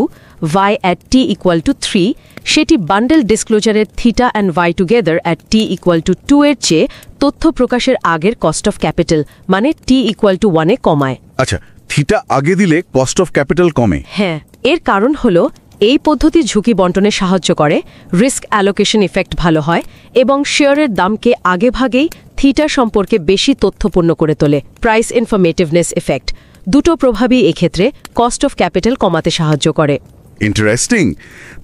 y at T=3, সেটি বান্ডেল ডিসক্লোজারের theta and y together at T=2 এর চেয়ে তথ্য প্রকাশের আগের কস্ট অফ ক্যাপিটাল মানে T=1-এ কমায়। আচ্ছা, থিটা আগে দিলে কস্ট অফ ক্যাপিটাল কমে? হ্যাঁ, এর কারণ হলো এই পদ্ধতি ঝুঁকি বন্টনে সাহায্য করে, রিস্ক অ্যালোকেশন ইফেক্ট ভালো হয় এবং শেয়ারের দামকে আগেভাগেই থিটা সম্পর্কে বেশি তথ্যপূর্ণ করে তোলে, প্রাইস ইনফরমেটিভনেস ইফেক্ট। দুটো প্রভাবই এক্ষেত্রে কস্ট অফ ক্যাপিটাল কমাতে সাহায্য করে। ইন্টারেস্টিং।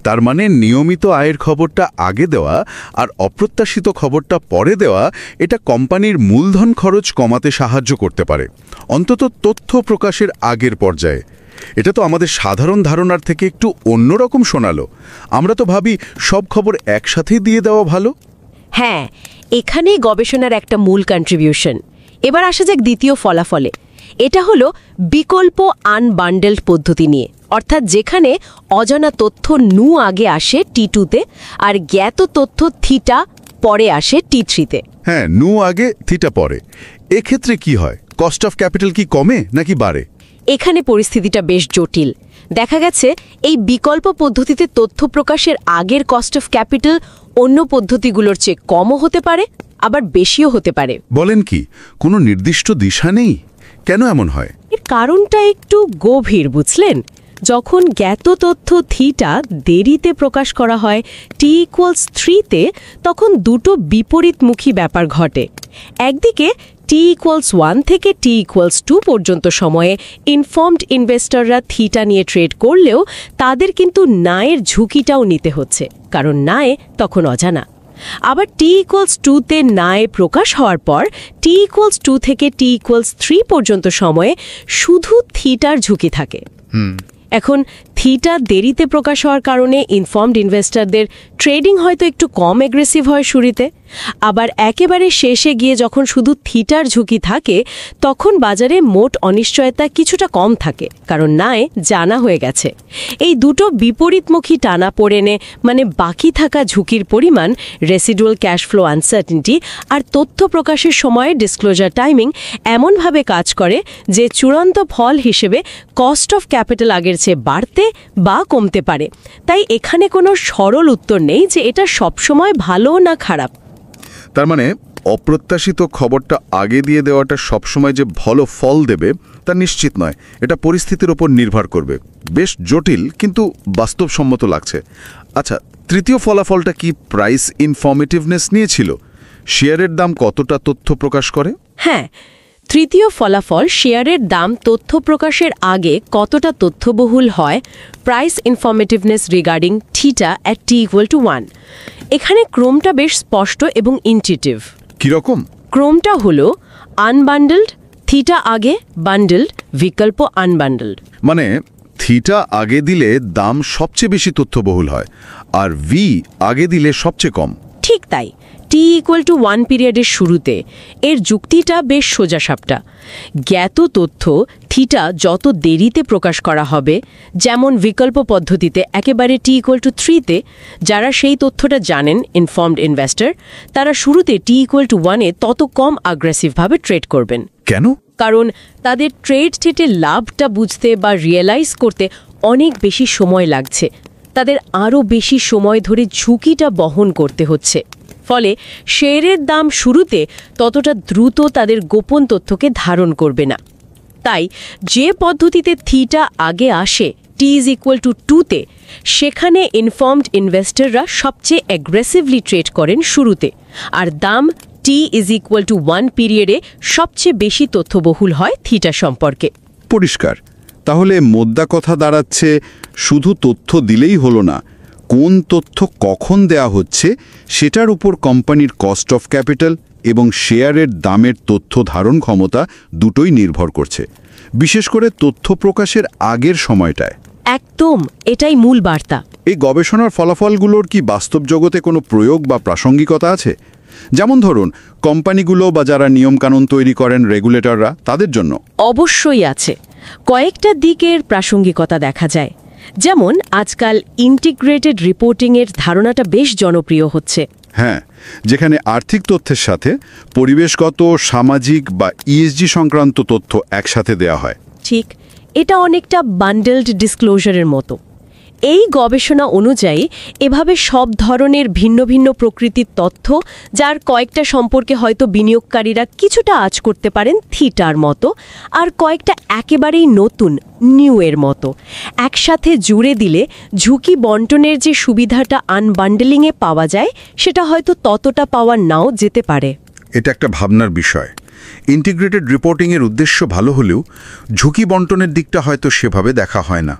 তার মানে নিয়মিত আয়ের খবরটা আগে দেওয়া আর অপ্রত্যাশিত খবরটা পরে দেওয়া, এটা কোম্পানির মূলধন খরচ কমাতে সাহায্য করতে পারে, অন্তত তথ্য প্রকাশের আগের পর্যায়ে। এটা তো আমাদের সাধারণ ধারণার থেকে একটু অন্যরকম শোনালো। আমরা তো ভাবি সব খবর একসাথেই দিয়ে দেওয়া ভালো। হ্যাঁ, এখানেই গবেষণার একটা মূল কন্ট্রিবিউশন। এবার আসা যাক দ্বিতীয় ফলাফলে। এটা হলো বিকল্প আনবান্ডেলড পদ্ধতি নিয়ে, অর্থাৎ যেখানে অজানা তথ্য নু আগে আসে T2-তে আর জ্ঞাত তথ্য থিটা পরে আসে T3-তে। হ্যাঁ, নু আগে থিটা পরে। এক্ষেত্রে কি হয়? কস্ট অফ ক্যাপিটাল কি কমে নাকি বাড়ে? এখানে পরিস্থিতিটা বেশ জটিল। দেখা গেছে এই বিকল্প পদ্ধতিতে তথ্য প্রকাশের আগের কস্ট অফ ক্যাপিটাল অন্য পদ্ধতিগুলোর চেয়ে কমও হতে পারে, আবার বেশিও হতে পারে। বলেন কি, কোনো নির্দিষ্ট দিশা নেই? কেন এমন হয়? এর কারণটা একটু গভীর, বুঝলেন? যখন জ্ঞাত তথ্য থিটা দেরিতে প্রকাশ করা হয় T=3-তে, তখন দুটো বিপরীতমুখী ব্যাপার ঘটে। একদিকে T=1 থেকে T=2 পর্যন্ত সময়ে ইনফর্মড ইনভেস্টররা থিটা নিয়ে ট্রেড করলেও তাদের কিন্তু ন্যায়ের ঝুঁকিটাও নিতে হচ্ছে, কারণ ন্যায় তখন অজানা। আবার T=2-তে ন্যায় প্রকাশ হওয়ার পর T=2 থেকে T=3 পর্যন্ত সময়ে শুধু থিটার ঝুঁকি থাকে। এখন থিটা দেরিতে প্রকাশ হওয়ার কারণে ইনফর্মড ইনভেস্টরদের ট্রেডিং হয়তো একটু কম এগ্রেসিভ হয় শুরুতে, আবার একেবারে শেষে গিয়ে যখন শুধু থিটার ঝুঁকি থাকে তখন বাজারে মোট অনিশ্চয়তা কিছুটা কম থাকে, কারণ ন্যায় জানা হয়ে গেছে। এই দুটো বিপরীতমুখী টানা পড়েনে, মানে বাকি থাকা ঝুঁকির পরিমাণ, রেসিডুয়াল ক্যাশ ফ্লো আনসার্টেনিটি আর তথ্য প্রকাশের সময় ডিসক্লোজার টাইমিং এমনভাবে কাজ করে যে চূড়ান্ত ফল হিসেবে কস্ট অফ ক্যাপিটাল আগের চেয়ে বাড়তে বা কমতে পারে। তাই এখানে কোনো সরল উত্তর নেই যে এটা সবসময় ভালো না খারাপ। তার মানে অপ্রত্যাশিত খবরটা আগে দিয়ে দেওয়াটা সবসময় যে ভালো ফল দেবে তা নিশ্চিত নয়। এটা পরিস্থিতির ওপর নির্ভর করবে। বেশ জটিল কিন্তু বাস্তবসম্মত লাগছে। আচ্ছা, তৃতীয় ফলাফলটা কি প্রাইস ইনফরমেটিভনেস নিয়েছিল? শেয়ারের দাম কতটা তথ্য প্রকাশ করে? হ্যাঁ, তৃতীয় ফলাফল শেয়ারের দাম তথ্য প্রকাশের আগে কতটা তথ্যবহুল হয়, price informativeness regarding theta at T=1। এখানে ক্রমটা বেশ স্পষ্ট এবং ইনটিউটিভ। কিরকম? ক্রমটা হলো আনবান্ডেলড, থিটা আগে, বান্ডেলড, বিকল্প আনবান্ডেলড। মানে থিটা আগে দিলে দাম সবচেয়ে বেশি তথ্যবহুল হয়, আর ভি আগে দিলে সবচেয়ে কম। ঠিক তাই। T=1 পিরিয়ডের শুরুতে এর যুক্তিটা বেশ সোজাসাপটা। জ্ঞাত তথ্য থিটা যত দেরিতে প্রকাশ করা হবে, যেমন বিকল্প পদ্ধতিতে একেবারে T=3-তে, যারা সেই তথ্যটা জানেন, ইনফর্মড ইনভেস্টর, তারা শুরুতে T=1-এ তত কম আগ্রেসিভভাবে ট্রেড করবেন। কেন? কারণ তাদের ট্রেড থেকে লাভটা বুঝতে বা রিয়েলাইজ করতে অনেক বেশি সময় লাগছে। তাদের আরও বেশি সময় ধরে ঝুঁকিটা বহন করতে হচ্ছে। ফলে শেয়ারের দাম শুরুতে ততটা দ্রুত তাদের গোপন তথ্যকে ধারণ করবে না। তাই যে পদ্ধতিতে থিটা আগে আসে T=2-তে, সেখানে ইনফর্মড ইনভেস্টররা সবচেয়ে অ্যাগ্রেসিভলি ট্রেড করেন শুরুতে, আর দাম T=1 পিরিয়ডে সবচেয়ে বেশি তথ্যবহুল হয় থিটা সম্পর্কে। পরিষ্কার। তাহলে মোদ্দা কথা দাঁড়াচ্ছে, শুধু তথ্য দিলেই হলো না, কোন তথ্য কখন দেয়া হচ্ছে সেটার উপর কোম্পানির কস্ট অফ ক্যাপিটাল এবং শেয়ারের দামের তথ্য ধারণ ক্ষমতা দুটোই নির্ভর করছে, বিশেষ করে তথ্য প্রকাশের আগের সময়টায়। একদম, এটাই মূল বার্তা। এই গবেষণার ফলাফলগুলোর কি বাস্তব জগতে কোনো প্রয়োগ বা প্রাসঙ্গিকতা আছে? যেমন ধরুন, কোম্পানিগুলো বা যারা নিয়মকানুন তৈরি করেন, রেগুলেটররা, তাদের জন্য? অবশ্যই আছে। কয়েকটা দিকের প্রাসঙ্গিকতা দেখা যায়। যেমন আজকাল ইন্টিগ্রেটেড রিপোর্টিংয়ের ধারণাটা বেশ জনপ্রিয় হচ্ছে। হ্যাঁ, যেখানে আর্থিক তথ্যের সাথে পরিবেশগত, সামাজিক বা ইএসজি সংক্রান্ত তথ্য একসাথে দেয়া হয়। ঠিক, এটা অনেকটা বান্ডেলড ডিসক্লোজারের মতো। এই গবেষণা অনুযায়ী এভাবে সব ধরনের ভিন্ন ভিন্ন প্রকৃতির তথ্য, যার কয়েকটা সম্পর্কে হয়তো বিনিয়োগকারীরা কিছুটা আঁচ করতে পারেন থিটার মতো, আর কয়েকটা একেবারেই নতুন, নিউ এর মতো, একসাথে জুড়ে দিলে ঝুঁকি বন্টনের যে সুবিধাটা আনবান্ডেলিংয়ে পাওয়া যায়, সেটা হয়তো ততটা পাওয়া নাও যেতে পারে। এটা একটা ভাবনার বিষয়। ইন্টিগ্রেটেড রিপোর্টিংয়ের উদ্দেশ্য ভালো হলেও ঝুঁকি বন্টনের দিকটা হয়তো সেভাবে দেখা হয় না।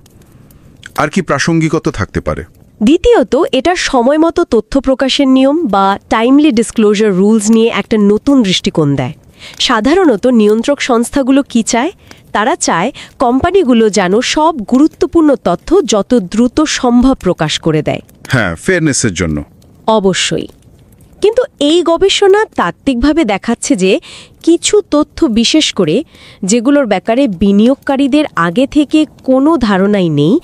আর কি প্রাসঙ্গিকতা থাকতে পারে? দ্বিতীয়ত, এটা সময়মতো তথ্য প্রকাশের নিয়ম বা টাইমলি ডিসক্লোজার রুলস নিয়ে একটা নতুন দৃষ্টিকোণ দেয়। সাধারণত নিয়ন্ত্রক সংস্থাগুলো কি চায়? তারা চায় কোম্পানিগুলো যেন সব গুরুত্বপূর্ণ তথ্য যত দ্রুত সম্ভব প্রকাশ করে দেয়। হ্যাঁ, ফেয়ারনেসের জন্য। অবশ্যই। কিন্তু এই গবেষণা তাত্ত্বিকভাবে দেখাচ্ছে যে কিছু তথ্য, বিশেষ করে যেগুলোর ব্যাপারে বিনিয়োগকারীদের আগে থেকে কোনো ধারণাই নেই,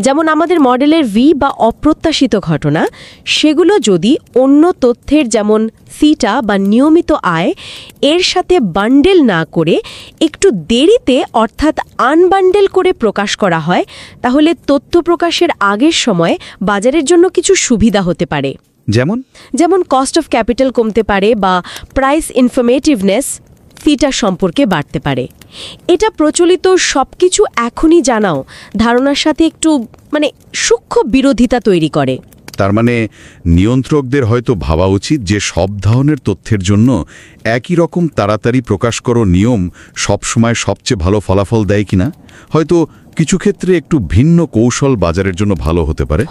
যেমন আমাদের মডেলের ভি বা অপ্রত্যাশিত ঘটনা, সেগুলো যদি অন্য তথ্যের যেমন থিটা বা নিয়মিত আয় এর সাথে বান্ডেল না করে একটু দেরিতে অর্থাৎ আনবান্ডেল করে প্রকাশ করা হয়, তাহলে তথ্য প্রকাশের আগের সময় বাজারের জন্য কিছু সুবিধা হতে পারে। যেমন কস্ট অফ ক্যাপিটাল কমতে পারে বা প্রাইস ইনফরমেটিভনেস থিটা সম্পর্কে বাড়তে পারে। এটা প্রচলিত সবকিছু এখনই জানাও ধারণার সাথে একটু সূক্ষ্ম বিরোধিতা তৈরি করে। তার মানে নিয়ন্ত্রকদের হয়তো ভাবা উচিত যে সব ধরনের তথ্যের জন্য একই রকম তাড়াতাড়ি প্রকাশ করো নিয়ম সবসময় সবচেয়ে ভালো ফলাফল দেয় কিনা। হয়তো কিছু ক্ষেত্রে একটু ভিন্ন কৌশল বাজারের জন্য ভালো হতে পারে।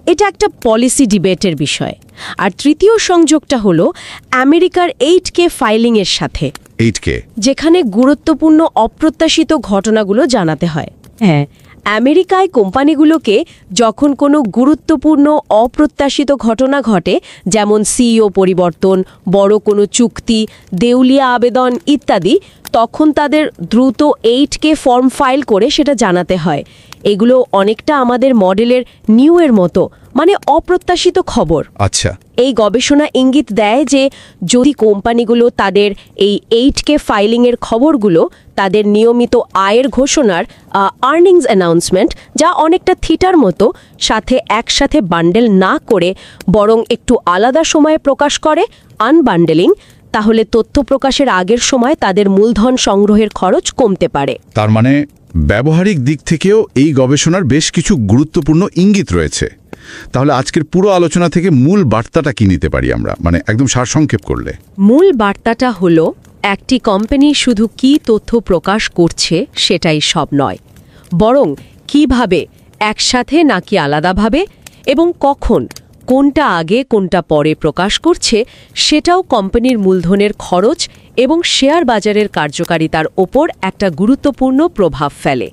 এটা একটা পলিসি ডিবেটের বিষয়। আর তৃতীয় সংযোগটা হলো আমেরিকার 8K ফাইলিংয়ের সাথে, 8K, যেখানে গুরুত্বপূর্ণ অপ্রত্যাশিত ঘটনাগুলো জানাতে হয়। হ্যাঁ, আমেরিকায় কোম্পানিগুলোকে যখন কোনো গুরুত্বপূর্ণ অপ্রত্যাশিত ঘটনা ঘটে, যেমন সিইও পরিবর্তন, বড় কোনো চুক্তি, দেউলিয়া আবেদন ইত্যাদি, তখন তাদের দ্রুত 8K ফর্ম ফাইল করে সেটা জানাতে হয়। এগুলো অনেকটা আমাদের মডেলের নিউ-এর মতো, অপ্রত্যাশিত খবর। আচ্ছা, এই গবেষণা ইঙ্গিত দেয় যে যদি কোম্পানিগুলো তাদের এই 8K ফাইলিংয়ের খবরগুলো তাদের নিয়মিত আয়ের ঘোষণার আর্নিংস অ্যানাউন্সমেন্ট, যা অনেকটা থিটার মতো, সাথে একসাথে বান্ডেল না করে বরং একটু আলাদা সময়ে প্রকাশ করে, আনবান্ডেলিং, তাহলে তথ্য প্রকাশের আগের সময় তাদের মূলধন সংগ্রহের খরচ কমতে পারে। তার মানে ব্যবহারিক দিক থেকেও এই গবেষণার বেশ কিছু গুরুত্বপূর্ণ ইঙ্গিত রয়েছে। তাহলে আজকের পুরো আলোচনা থেকে মূল বার্তাটা কি নিতে পারি আমরা, একদম সারসংক্ষেপ করলে? মূল বার্তাটা হলো, একটি কোম্পানি শুধু কি তথ্য প্রকাশ করছে সেটাই সব নয়, বরং কিভাবে, একসাথে নাকি আলাদাভাবে, এবং কখন, কোনটা আগে কোনটা পরে প্রকাশ করছে, সেটাও কোম্পানির মূলধনের খরচ এবং শেয়ার বাজারের কার্যকারিতার ওপর একটা গুরুত্বপূর্ণ প্রভাব ফেলে।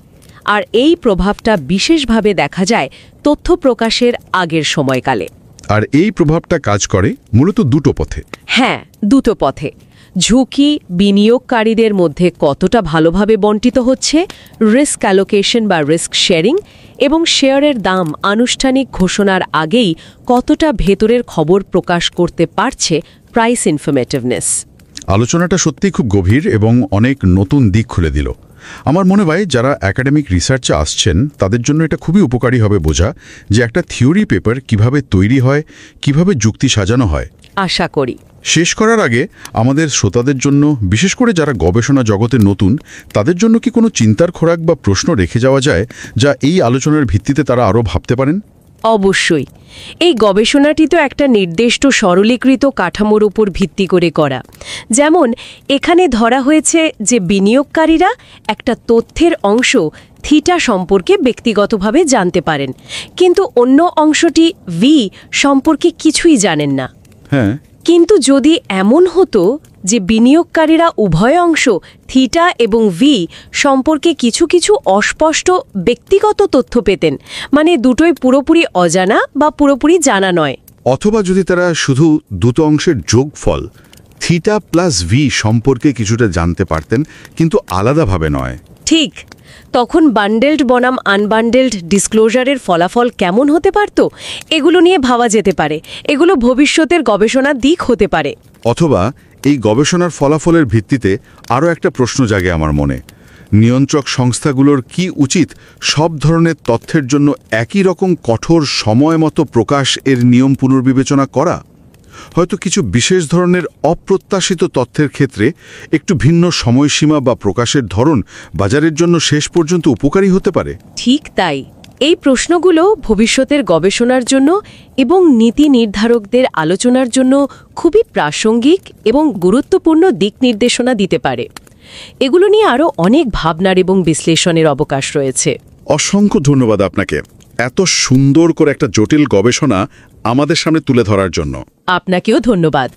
আর এই প্রভাবটা বিশেষভাবে দেখা যায় তথ্য প্রকাশের আগের সময়কালে। আর এই প্রভাবটা কাজ করে মূলত দুটো পথে। হ্যাঁ, দুটো পথে। ঝুঁকি বিনিয়োগকারীদের মধ্যে কতটা ভালোভাবে বণ্টিত হচ্ছে, রিস্ক অ্যালোকেশন বা রিস্ক শেয়ারিং, এবং শেয়ারের দাম আনুষ্ঠানিক ঘোষণার আগেই কতটা ভেতরের খবর প্রকাশ করতে পারছে, প্রাইস ইনফরমেটিভনেস। আলোচনাটা সত্যিই খুব গভীর এবং অনেক নতুন দিক খুলে দিল। আমার মনে হয় যারা একাডেমিক রিসার্চে আসছেন তাদের জন্য এটা খুবই উপকারী হবে বোঝা যে একটা থিওরি পেপার কিভাবে তৈরি হয়, কিভাবে যুক্তি সাজানো হয়। আশা করি। শেষ করার আগে আমাদের শ্রোতাদের জন্য, বিশেষ করে যারা গবেষণা জগতে নতুন, তাদের জন্য কি কোনো চিন্তার খোরাক বা প্রশ্ন রেখে যাওয়া যায় যা এই আলোচনার ভিত্তিতে তারা আরও ভাবতে পারেন? অবশ্যই। এই গবেষণাটি তো একটা নির্দিষ্ট সরলীকৃত কাঠামোর উপর ভিত্তি করে করা। যেমন এখানে ধরা হয়েছে যে বিনিয়োগকারীরা একটা তথ্যের অংশ থিটা সম্পর্কে ব্যক্তিগতভাবে জানতে পারেন, কিন্তু অন্য অংশটি ভি সম্পর্কে কিছুই জানেন না। হ্যাঁ, কিন্তু যদি এমন হতো যে বিনিয়োগকারীরা উভয় অংশ থিটা এবং ভি সম্পর্কে কিছু কিছু অস্পষ্ট ব্যক্তিগত তথ্য পেতেন, দুটোই পুরোপুরি অজানা বা পুরোপুরি জানা নয়, অথবা যদি তারা শুধু দুটো অংশের যোগফল থিটা প্লাস ভি সম্পর্কে কিছুটা জানতে পারতেন কিন্তু আলাদাভাবে নয়। ঠিক, তখন বান্ডেলড বনাম আনবান্ডেলড ডিসক্লোজারের ফলাফল কেমন হতে পারত, এগুলো নিয়ে ভাবা যেতে পারে। এগুলো ভবিষ্যতের গবেষণার দিক হতে পারে। অথবা এই গবেষণার ফলাফলের ভিত্তিতে আরও একটা প্রশ্ন জাগে আমার মনে, নিয়ন্ত্রক সংস্থাগুলোর কি উচিত সব ধরনের তথ্যের জন্য একই রকম কঠোর সময় মতো প্রকাশ এর নিয়ম পুনর্বিবেচনা করা? হয়তো কিছু বিশেষ ধরনের অপ্রত্যাশিত তথ্যের ক্ষেত্রে একটু ভিন্ন সময়সীমা বা প্রকাশের ধরন বাজারের জন্য শেষ পর্যন্ত উপকারী হতে পারে। ঠিক তাই। এই প্রশ্নগুলো ভবিষ্যতের গবেষণার জন্য এবং নীতি নির্ধারকদের আলোচনার জন্য খুবই প্রাসঙ্গিক এবং গুরুত্বপূর্ণ দিক নির্দেশনা দিতে পারে। এগুলো নিয়ে আরও অনেক ভাবনার এবং বিশ্লেষণের অবকাশ রয়েছে। অসংখ্য ধন্যবাদ আপনাকে এত সুন্দর করে একটা জটিল গবেষণা আমাদের সামনে তুলে ধরার জন্য। আপনাকেও ধন্যবাদ।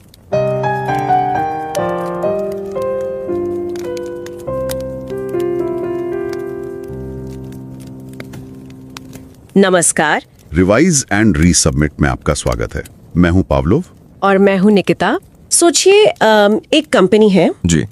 नमस्कार। रिवाइज एंड रीसबमिट में आपका स्वागत है। मैं हूं पावलोव। और मैं हूं निकिता। सोचिए एक कंपनी है जी।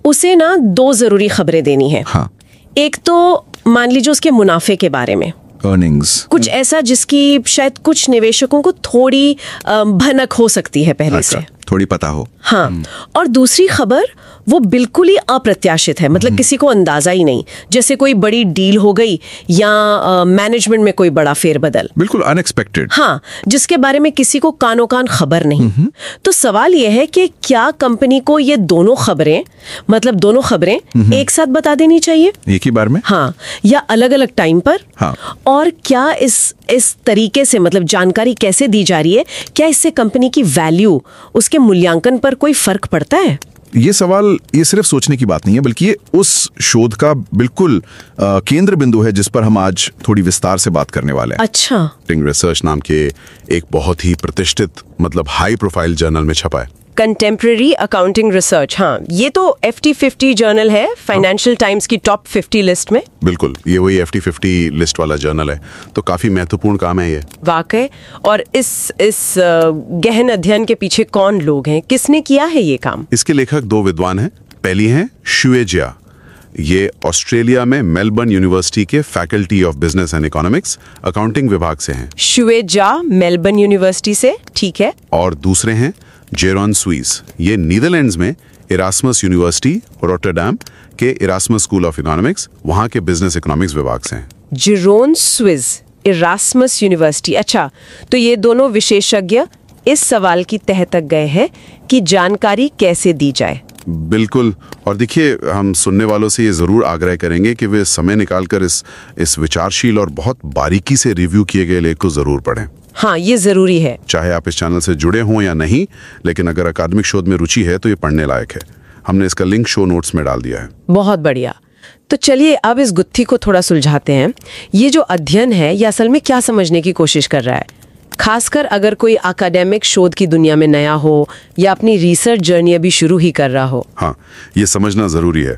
उसे ना 2 जरूरी खबरें देनी है। हाँ। एक तो मान लीजिए उसके मुनाफे के बारे में, अर्निंग्स। कुछ ऐसा जिसकी शायद कुछ निवेशकों को थोड़ी भनक हो सकती है पहले से। थोड़ी पता हो। हाँ। और दूसरी खबर वो बिल्कुल ही अप्रत्याशित है, मतलब किसी को अंदाजा ही नहीं, जैसे कोई बड़ी डील हो गई या मैनेजमेंट में कोई बड़ा फेरबदल। बिल्कुल अनएक्सपेक्टेड। हाँ, जिसके बारे में किसी को कानो कान खबर नहीं। तो सवाल यह है कि क्या कंपनी को ये दोनों खबरें, मतलब दोनों खबरें एक साथ बता देनी चाहिए, एक ही बार में? हाँ, या अलग अलग टाइम पर? हाँ। और क्या इस तरीके से, मतलब जानकारी कैसे दी जा रही है, क्या इससे कंपनी की वैल्यू, उसके मूल्यांकन पर कोई फर्क पड़ता है? ये सवाल ये सिर्फ सोचने की बात नहीं है, बल्कि ये उस शोध का बिल्कुल केंद्र बिंदु है जिस पर हम आज थोड़ी विस्तार से बात करने वाले हैं। अच्छा। रिसर्च नाम के एक बहुत ही प्रतिष्ठित, मतलब हाई प्रोफाइल जर्नल में छपा है। Contemporary accounting research. हाँ, ये तो FT50 जर्नल है, फाइनेंशियल टाइम्स की टॉप 50 लिस्ट में। बिल्कुल, ये वही FT50 लिस्ट वाला जर्नल है, तो काफी महत्वपूर्ण काम है ये। वाकई। और इस गहन अध्ययन के पीछे कौन लोग हैं, किसने किया है ये काम? इसके लेखक 2 विद्वान हैं। पहली हैं शुए जिया, ये ऑस्ट्रेलिया में मेलबर्न यूनिवर्सिटी के faculty of business and economics accounting विभाग से हैं। शुए जा मेलबर्न यूनिवर्सिटी से, ठीक है। और दूसरे हैं जेरोन स्वीज, ये नीदरलैंड्स में इरास्मस यूनिवर्सिटी रोटरडैम के इरास्मस स्कूल ऑफ इकोनॉमिक्स, वहां के बिजनेस इकोनॉमिक्स विभाग से हैं। Jeroen Swiss, Erasmus university. अच्छा, तो ये दोनों विशेषज्ञ इस सवाल की तह तक गए हैं कि जानकारी कैसे दी जाए। बिल्कुल। और देखिए, हम सुनने वालों से ये जरूर आग्रह करेंगे कि वे समय निकालकर इस विचारशील और बहुत बारीकी से रिव्यू किए गए लेख को जरूर पढ़ें। हाँ, ये जरूरी है। चाहे आप इस चैनल से जुड़े हों या नहीं, लेकिन अगर अकादमिक शोध में रुचि है तो ये पढ़ने लायक है। हमने इसका लिंक शो नोट्स में डाल दिया है। बहुत बढ़िया। तो चलिए अब इस गुत्थी को थोड़ा सुलझाते हैं। ये जो अध्ययन है, ये असल में क्या समझने की कोशिश कर रहा है, खासकर अगर कोई एकेडमिक शोध की दुनिया में नया हो या अपनी रिसर्च जर्नी अभी शुरू ही कर रहा हो? हाँ, ये समझना जरूरी है।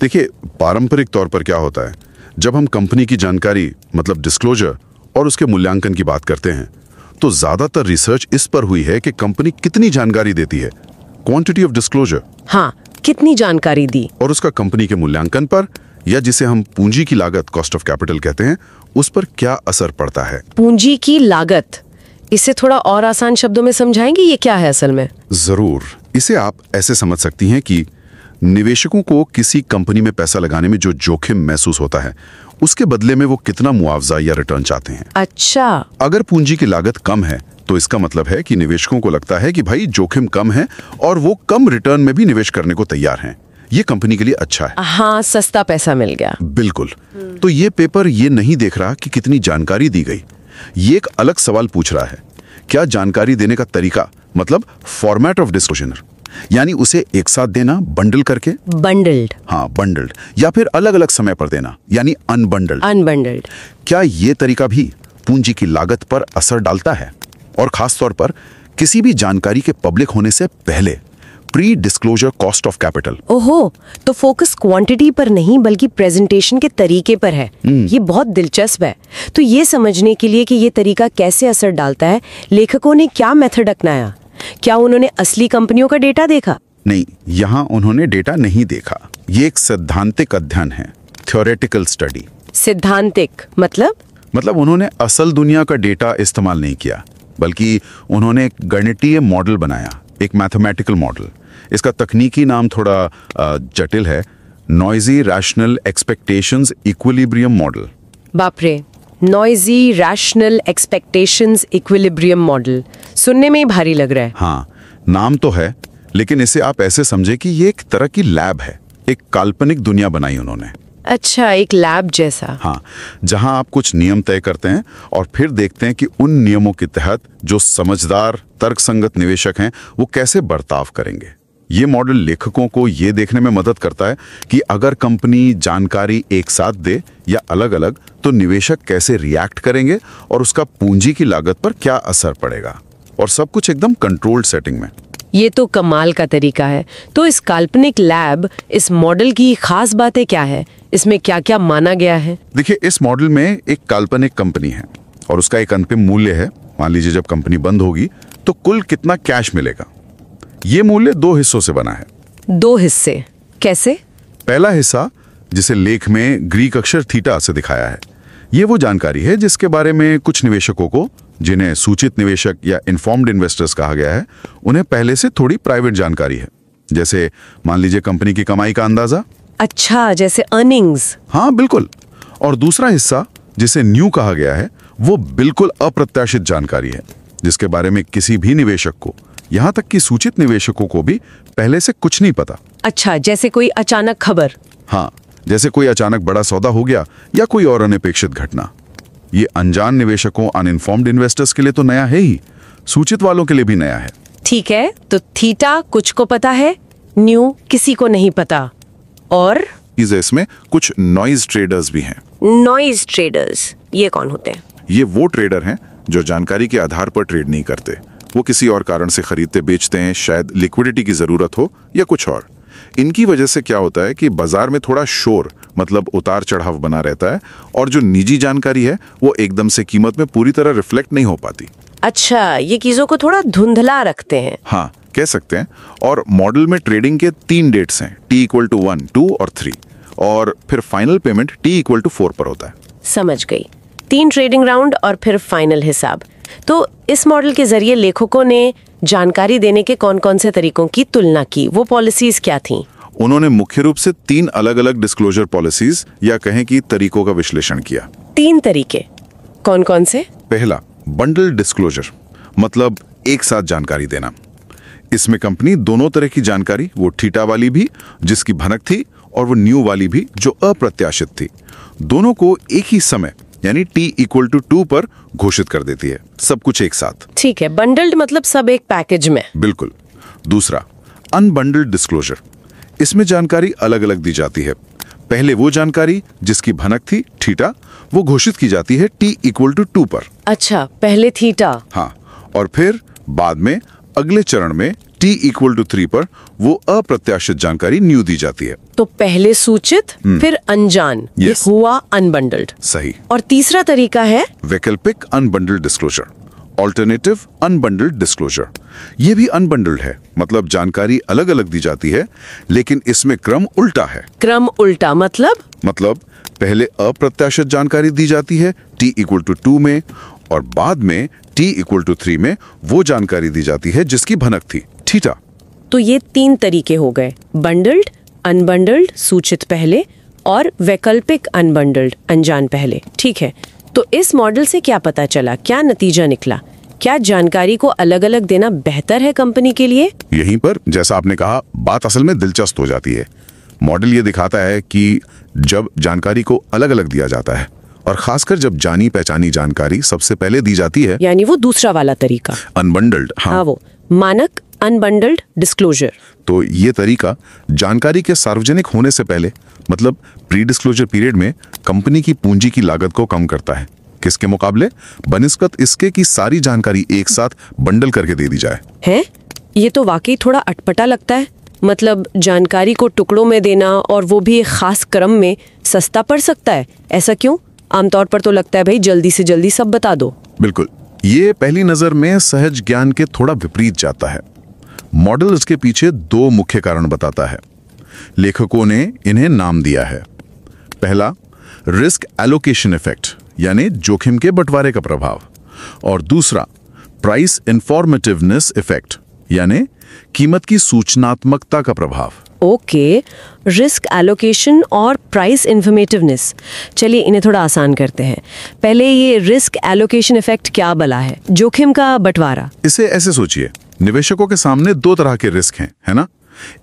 देखिए, पारंपरिक तौर पर क्या होता है, जब हम कंपनी की जानकारी, मतलब डिस्क्लोजर और उसके मूल्यांकन की बात करते हैं, तो ज्यादातर रिसर्च इस पर हुई है कि कंपनी कितनी जानकारी देती है, क्वांटिटी ऑफ डिस्क्लोजर। हाँ, कितनी जानकारी दी, और उसका कंपनी के मूल्यांकन पर, या जिसे हम पूंजी की लागत, कॉस्ट ऑफ कैपिटल कहते हैं, उस पर क्या असर पड़ता है। पूंजी की लागत, इसे थोड़ा और आसान शब्दों में समझाएंगे, ये क्या है असल में? जरूर। इसे आप ऐसे समझ सकती हैं कि निवेशकों को किसी कंपनी में पैसा लगाने में जो जोखिम महसूस होता है, उसके बदले में वो कितना मुआवजा या रिटर्न चाहते हैं। अच्छा। अगर पूंजी की लागत कम है तो इसका मतलब है कि निवेशकों को लगता है कि भाई जोखिम कम है और वो कम रिटर्न में भी निवेश करने को तैयार हैं। ये कंपनी के लिए अच्छा है। हाँ, सस्ता पैसा मिल गया। बिल्कुल। तो ये पेपर ये नहीं देख रहा कि कितनी जानकारी दी गई, ये एक अलग सवाल पूछ रहा है, क्या जानकारी देने का तरीका, मतलब फॉर्मेट ऑफ डिस्क्लोजर, यानी उसे एक साथ देना बंडल करके, बंडल्ड। हाँ बंडल्ड, या फिर अलग अलग समय पर देना, यानी अनबंडल्ड। अनबंडल्ड। क्या ये तरीका भी पूंजी की लागत पर असर डालता है, और खास तौर पर किसी भी जानकारी के पब्लिक होने से पहले, pre disclosure cost of capital. ओहो, तो फोकस क्वांटिटी पर नहीं बल्कि प्रेजेंटेशन के तरीके पर है। ये बहुत दिलचस्प है। तो ये समझने के लिए कि ये तरीका कैसे असर डालता है, लेखकों ने क्या मेथड अपनाया? क्या उन्होंने असली कंपनियों का डेटा देखा? नहीं, यहाँ उन्होंने डेटा नहीं देखा। ये एक सैद्धांतिक अध्ययन है, थ्योरेटिकल स्टडी। सिद्धांतिक मतलब उन्होंने असल दुनिया का डेटा इस्तेमाल नहीं किया, बल्कि उन्होंने एक गणितीय मॉडल बनाया, एक मैथमेटिकल मॉडल। इसका तकनीकी नाम थोड़ा जटिल है, noisy rational expectations equilibrium model. बाप रे, noisy rational expectations equilibrium model, सुनने में ही भारी लग रहा है। हाँ, नाम तो है, लेकिन इसे आप ऐसे समझे कि ये एक तरह की लैब है, एक काल्पनिक दुनिया बनाई उन्होंने। अच्छा, एक लैब जैसा। हाँ, जहां आप कुछ नियम तय करते हैं और फिर देखते हैं कि उन नियमों के तहत जो समझदार तर्कसंगत निवेशक हैं वो कैसे बर्ताव करेंगे। ये मॉडल लेखकों को ये देखने में मदद करता है कि अगर कंपनी जानकारी एक साथ दे या अलग अलग, तो निवेशक कैसे रिएक्ट करेंगे और उसका पूंजी की लागत पर क्या असर पड़ेगा, और सब कुछ एकदम कंट्रोल्ड सेटिंग में। ये तो कमाल का तरीका है। तो इस काल्पनिक लैब, इस मॉडल की खास बातें क्या है? इसमें क्या क्या माना गया है? देखिए, इस मॉडल में एक काल्पनिक कंपनी है और उसका एक अंतिम मूल्य है। मान लीजिए जब कंपनी बंद होगी तो कुल कितना कैश मिलेगा। ये मूल्य 2 हिस्सों से बना है। 2 हिस्से कैसे? पहला हिस्सा, जिसे लेख में ग्रीक अक्षर थीटा से दिखाया है, ये वो जानकारी है जिसके बारे में कुछ निवेशकों को, जिन्हें सूचित निवेशक या इन्फॉर्म्ड इन्वेस्टर्स कहा गया है, उन्हें पहले से थोड़ी प्राइवेट जानकारी है। जैसे मान लीजिए कंपनी की कमाई का अंदाजा। अच्छा, जैसे अर्निंग्स। हाँ बिल्कुल। और दूसरा हिस्सा, जिसे न्यू कहा गया है, वो बिल्कुल अप्रत्याशित जानकारी है, जिसके बारे में किसी भी निवेशक को, यहाँ तक कि सूचित निवेशकों को भी पहले से कुछ नहीं पता। अच्छा, जैसे कोई अचानक खबर। हाँ, जैसे कोई अचानक बड़ा सौदा हो गया या कोई और अनपेक्षित घटना। ये अनजान निवेशकों, अनइन्फॉर्म्ड इन्वेस्टर्स के लिए तो नया है ही, सूचित वालों के लिए भी नया है। ठीक है, तो थीटा कुछ को पता है, न्यू किसी को नहीं पता। और इसमें कुछ नॉइज ट्रेडर्स भी हैं। नॉइज ट्रेडर्स, ये कौन होते हैं? ये वो ट्रेडर हैं जो जानकारी के आधार पर ट्रेड नहीं करते। वो किसी और कारण से खरीदते बेचते हैं, शायद लिक्विडिटी की जरूरत हो या कुछ और। इनकी वजह से क्या होता है कि बाजार में थोड़ा शोर, मतलब उतार चढ़ाव बना रहता है, और जो निजी जानकारी है वो एकदम से कीमत में पूरी तरह रिफ्लेक्ट नहीं हो पाती। अच्छा, ये चीजों को थोड़ा धुंधला रखते हैं। हाँ, कह सकते हैं। और मॉडल में ट्रेडिंग के 3 डेट्स हैं, T=1, 2 और 3, और फिर फाइनल पेमेंट T=4 पर होता है। समझ गई। 3 ट्रेडिंग राउंड और फिर फाइनल हिसाब। तो इस मॉडल के जरिए लेखकों ने जानकारी देने के कौन कौन से तरीकों की तुलना की? वो पॉलिसीज क्या थीं? उन्होंने मुख्य रूप से 3 अलग अलग डिस्क्लोजर पॉलिसीज या कहें कि तरीकों का विश्लेषण किया। 3 तरीके कौन कौन से? पहला, बंडल डिस्क्लोजर, मतलब एक साथ जानकारी देना। इसमें कंपनी दोनों तरह की जानकारी, वो थीटा वाली भी जिसकी भनक थी और वो न्यू वाली भी जो अप्रत्याशित थी, दोनों को एक ही समय यानी T=2 पर घोषित कर देती है, सब कुछ एक साथ। ठीक है, बंडल्ड मतलब सब एक पैकेज में। बिल्कुल। दूसरा, अनबंडल्ड डिस्क्लोजर। इसमें जानकारी अलग अलग दी जाती है। पहले वो जानकारी जिसकी भनक थी थीटा, वो घोषित की जाती है T=2 पर। अच्छा, पहले थीटा। हाँ, और फिर बाद में अगले चरण में T=3 पर वो अप्रत्याशित जानकारी न्यू दी जाती है। तो पहले सूचित, फिर अनजान, ये Yes. हुआ अनबंडल्ड। सही। और तीसरा तरीका है वैकल्पिक अनबंडल्ड डिस्क्लोजर, ऑल्टरनेटिव अनबंडल्ड डिस्क्लोजर। ये भी अनबंडल्ड है, मतलब जानकारी अलग अलग दी जाती है, लेकिन इसमें क्रम उल्टा है। क्रम उल्टा मतलब पहले अप्रत्याशित जानकारी दी जाती है T=2 में, और बाद में T=3 में वो जानकारी दी जाती है जिसकी भनक थी थीटा। तो ये 3 तरीके हो गए, बंडल्ड, अनबंडल्ड सूचित पहले, और वैकल्पिक अनबंडल्ड अनजान पहले। ठीक है, तो इस मॉडल से क्या पता चला, क्या नतीजा निकला? क्या जानकारी को अलग अलग देना बेहतर है कंपनी के लिए? यहीं पर, जैसा आपने कहा, बात असल में दिलचस्प हो जाती है। मॉडल ये दिखाता है कि जब जानकारी को अलग अलग दिया जाता है, और खासकर जब जानी पहचानी जानकारी सबसे पहले दी जाती है, यानी वो दूसरा वाला तरीका, अनबंडल्ड। हाँ, वो मानक अनबंडल्ड डिस्क्लोजर। तो ये तरीका जानकारी के सार्वजनिक होने से पहले, मतलब प्री डिस्क्लोजर पीरियड में, कंपनी की पूंजी की लागत को कम करता है। किसके मुकाबले? बनिस्बत इसके कि सारी जानकारी एक साथ बंडल करके दे दी जाए। है, ये तो वाकई थोड़ा अटपटा लगता है। मतलब जानकारी को टुकड़ों में देना, और वो भी एक खास क्रम में, सस्ता पड़ सकता है। ऐसा क्यों? आमतौर पर तो लगता है भाई जल्दी से जल्दी सब बता दो। बिल्कुल, ये पहली नजर में सहज ज्ञान के थोड़ा विपरीत जाता है। मॉडल इसके पीछे 2 मुख्य कारण बताता है। लेखकों ने इन्हें नाम दिया है। पहला, रिस्क एलोकेशन इफेक्ट, यानी जोखिम के बंटवारे का प्रभाव, और दूसरा, प्राइस इंफॉर्मेटिवनेस इफेक्ट, यानी कीमत की सूचनात्मकता का प्रभाव। ओके, रिस्क एलोकेशन और प्राइस इन्फॉर्मेटिवनेस। चलिए इन्हें थोड़ा आसान करते हैं। पहले ये रिस्क एलोकेशन इफेक्ट क्या भला है? जोखिम का बंटवारा। इसे ऐसे सोचिए, निवेशकों के सामने 2 तरह के रिस्क हैं, है ना?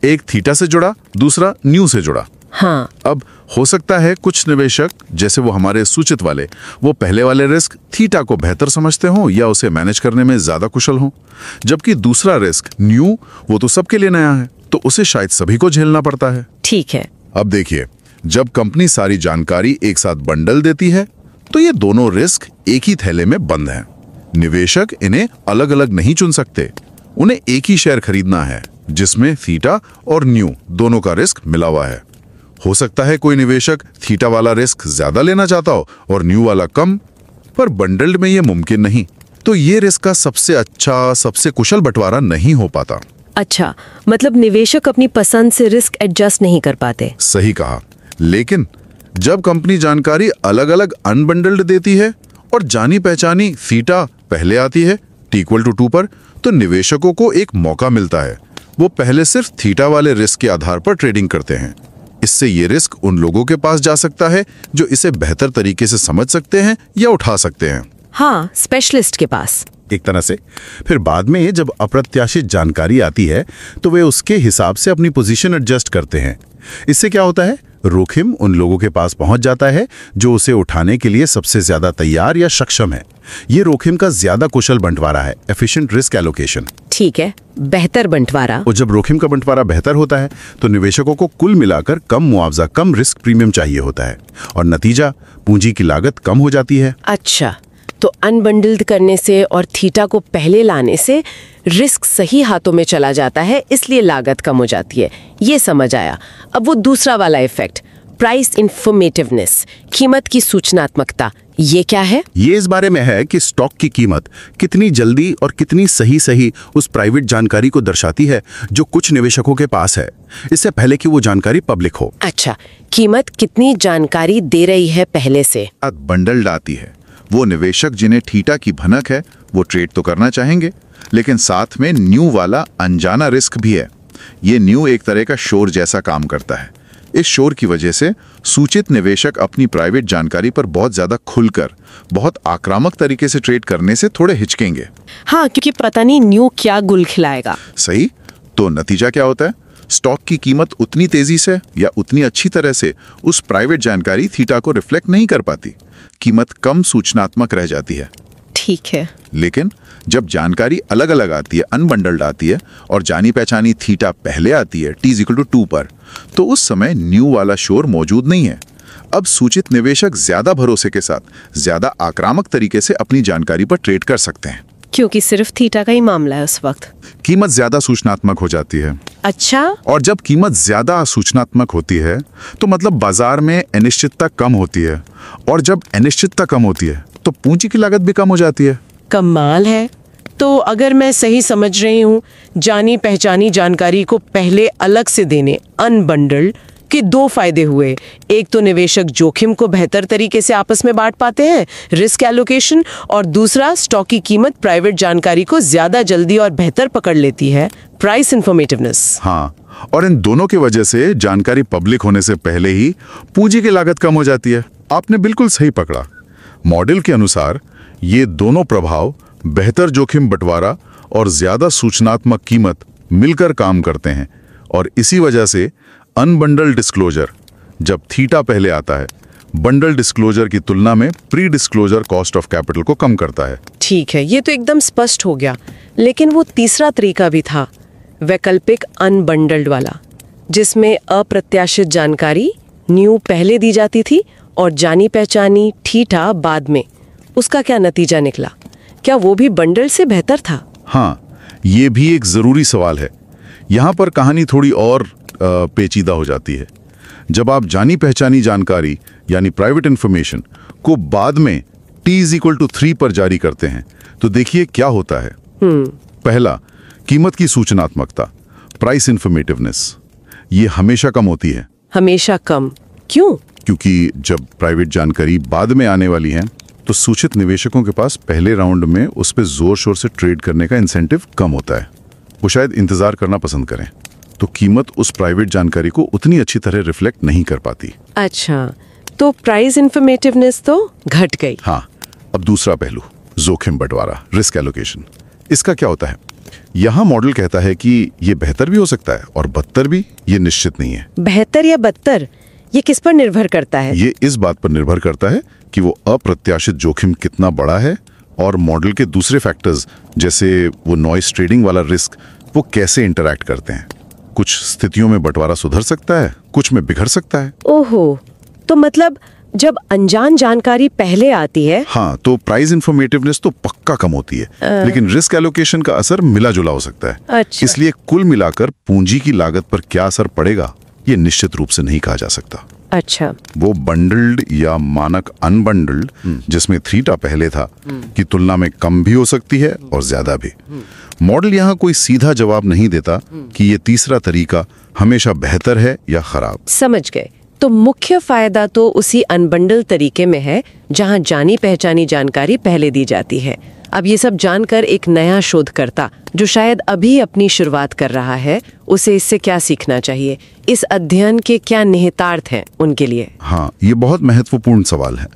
एक थीटा से जुड़ा, दूसरा न्यू से जुड़ा। हाँ, अब हो सकता है कुछ निवेशक, जैसे वो हमारे सूचित वाले, वो पहले वाले रिस्क थीटा को बेहतर समझते हों या उसे मैनेज करने में ज्यादा कुशल हों, जबकि दूसरा रिस्क न्यू, वो तो सबके लिए नया है, तो उसे शायद सभी को झेलना पड़ता है। ठीक है। अब देखिए, जब कंपनी सारी जानकारी एक साथ बंडल देती है, तो ये दोनों रिस्क एक ही थैले में बंद हैं। निवेशक इन्हें अलग अलग नहीं चुन सकते, उन्हें एक ही शेयर खरीदना है जिसमें थीटा और न्यू दोनों का रिस्क मिला हुआ है। हो सकता है कोई निवेशक थीटा वाला रिस्क ज्यादा लेना चाहता हो और न्यू वाला कम, पर बंडल्ड में ये मुमकिन नहीं। तो ये रिस्क का सबसे अच्छा, सबसे कुशल बंटवारा नहीं हो पाता। अच्छा, मतलब निवेशक अपनी पसंद से रिस्क एडजस्ट नहीं कर पाते। सही कहा। लेकिन जब कंपनी जानकारी अलग अलग अनबंडल्ड देती है और जानी पहचानी थीटा पहले आती है T=2 पर, तो निवेशकों को एक मौका मिलता है। वो पहले सिर्फ थीटा वाले रिस्क के आधार पर ट्रेडिंग करते हैं। इससे ये रिस्क उन लोगों के पास जा सकता है जो इसे बेहतर तरीके से समझ सकते हैं या उठा सकते हैं। हाँ, स्पेशलिस्ट के पास। एक तरह से फिर बाद में जब अप्रत्याशित जानकारी आती है तो वे उसके हिसाब से अपनी पोजीशन एडजस्ट करते हैं। इससे क्या होता है, जोखिम उन लोगों के पास पहुंच जाता है जो उसे उठाने के लिए सबसे ज्यादा तैयार या सक्षम है। ये जोखिम का ज्यादा कुशल बंटवारा है, एफिशिएंट रिस्क एलोकेशन। ठीक है, बेहतर बंटवारा। और जब जोखिम का बंटवारा बेहतर होता है तो निवेशकों को कुल मिलाकर कम मुआवजा, कम रिस्क प्रीमियम चाहिए होता है और नतीजा पूंजी की लागत कम हो जाती है। अच्छा, तो अनबंडल्ड करने से और थीटा को पहले लाने से रिस्क सही हाथों में चला जाता है, इसलिए लागत कम हो जाती है। ये समझ आया। अब वो दूसरा वाला इफेक्ट, प्राइस इंफॉर्मेटिवनेस, कीमत की सूचनात्मकता, ये क्या है? ये इस बारे में है कि स्टॉक की कीमत कितनी जल्दी और कितनी सही उस प्राइवेट जानकारी को दर्शाती है जो कुछ निवेशकों के पास है, इससे पहले कि वो जानकारी पब्लिक हो। अच्छा, कीमत कितनी जानकारी दे रही है पहले से। बंडल्ड आती है। वो निवेशक जिन्हें थीटा की भनक है वो ट्रेड तो करना चाहेंगे, लेकिन साथ में न्यू वाला अनजाना रिस्क भी है। ये न्यू एक तरह का शोर जैसा काम करता है। इस शोर की वजह से सूचित निवेशक अपनी प्राइवेट जानकारी पर बहुत ज्यादा खुलकर, बहुत आक्रामक तरीके से ट्रेड करने से थोड़े हिचकेंगे। हाँ, क्योंकि पता नहीं न्यू क्या गुल खिलाएगा। सही। तो नतीजा क्या होता है? स्टॉक की कीमत उतनी तेजी से या उतनी अच्छी तरह से उस प्राइवेट जानकारी थीटा को रिफ्लेक्ट नहीं कर पाती। कीमत कम सूचनात्मक रह जाती है। ठीक है। लेकिन जब जानकारी अलग अलग आती है, अनबंडल्ड आती है और जानी पहचानी थीटा पहले आती है T=2 पर, तो उस समय न्यू वाला शोर मौजूद नहीं है। अब सूचित निवेशक ज्यादा भरोसे के साथ, ज्यादा आक्रामक तरीके से अपनी जानकारी पर ट्रेड कर सकते हैं, क्योंकि सिर्फ थीटा का ही मामला है उस वक्त। कीमत ज्यादा सूचनात्मक हो जाती है। अच्छा। और जब कीमत ज्यादा सूचनात्मक होती है तो मतलब बाजार में अनिश्चितता कम होती है, और जब अनिश्चितता कम होती है तो पूंजी की लागत भी कम हो जाती है। कमाल है। तो अगर मैं सही समझ रही हूँ, जानी पहचानी जानकारी को पहले अलग से देने, अनबंडल्ड, के दो फायदे हुए। एक तो निवेशक जोखिम को बेहतर तरीके से आपस में बांट पाते हैं, रिस्क एलोकेशन, और दूसरा स्टॉक की कीमत प्राइवेट जानकारी को ज्यादा जल्दी और बेहतर पकड़ लेती है, प्राइस इंफॉर्मेटिवनेस। हाँ, और इन दोनों की वजह से जानकारी पब्लिक होने से पहले ही पूंजी की लागत कम हो जाती है। आपने बिल्कुल सही पकड़ा। मॉडल के अनुसार ये दोनों प्रभाव, बेहतर जोखिम बंटवारा और ज्यादा सूचनात्मक कीमत, मिलकर काम करते हैं, और इसी वजह से अनबंडल डिस्क्लोजर, जब थीटा पहले आता है, बंडल डिस्क्लोजर की तुलना में pre disclosure cost of capital को कम करता है। ठीक है, ये तो एकदम स्पष्ट हो गया। लेकिन वो तीसरा तरीका भी था, वैकल्पिक अनबंडल्ड वाला, जिसमें अप्रत्याशित जानकारी न्यू पहले दी जाती थी और जानी पहचानी थीटा बाद में। उसका क्या नतीजा निकला? क्या वो भी बंडल से बेहतर था? हाँ, ये भी एक जरूरी सवाल है। यहाँ पर कहानी थोड़ी और पेचीदा हो जाती है। जब आप जानी पहचानी जानकारी यानी प्राइवेट इंफॉर्मेशन को बाद में T=3 पर जारी करते हैं तो देखिए क्या होता है। पहला, कीमत की सूचनात्मकता, प्राइस इंफॉर्मेटिवनेस, ये हमेशा कम होती है। हमेशा कम? क्यों? क्योंकि जब प्राइवेट जानकारी बाद में आने वाली है तो सूचित निवेशकों के पास पहले राउंड में उस पर जोर शोर से ट्रेड करने का इंसेंटिव कम होता है। वो शायद इंतजार करना पसंद करें, तो कीमत उस प्राइवेट जानकारी को उतनी अच्छी तरह रिफ्लेक्ट नहीं कर पाती। अच्छा, तो प्राइस इंफॉर्मेटिवनेस तो घट गई। हाँ, अब दूसरा पहलू, जोखिम बंटवारा, रिस्क एलोकेशन। इसका क्या होता है? यहाँ मॉडल कहता है कि ये बेहतर भी हो सकता है और बदतर भी, ये निश्चित नहीं है। बेहतर या बदतर, ये किस पर निर्भर करता है? ये इस बात पर निर्भर करता है कि वो अप्रत्याशित जोखिम कितना बड़ा है और मॉडल के दूसरे फैक्टर्स जैसे वो नॉइस ट्रेडिंग वाला रिस्क, वो कैसे इंटरैक्ट करते हैं। कुछ स्थितियों में बंटवारा सुधर सकता है, कुछ में बिगड़ सकता है। ओहो, तो मतलब जब अनजान जानकारी पहले आती है। हाँ, तो प्राइस इंफॉर्मेटिवनेस तो पक्का कम होती है, लेकिन रिस्क एलोकेशन का असर मिला जुला हो सकता है। अच्छा। इसलिए कुल मिलाकर पूंजी की लागत पर क्या असर पड़ेगा ये निश्चित रूप से नहीं कहा जा सकता। अच्छा। वो बंडल्ड या मानक अनबंडल्ड, जिसमें थीटा पहले था, की तुलना में कम भी हो सकती है और ज्यादा भी। मॉडल यहाँ कोई सीधा जवाब नहीं देता कि ये तीसरा तरीका हमेशा बेहतर है या खराब। समझ गए। तो मुख्य फायदा तो उसी अनबंडल तरीके में है जहां जानी पहचानी जानकारी पहले दी जाती है। अब ये सब जानकर एक नया शोधकर्ता जो शायद अभी अपनी शुरुआत कर रहा है, उसे इससे क्या सीखना चाहिए? इस अध्ययन के क्या निहितार्थ हैं उनके लिए? हाँ, ये बहुत महत्वपूर्ण सवाल है।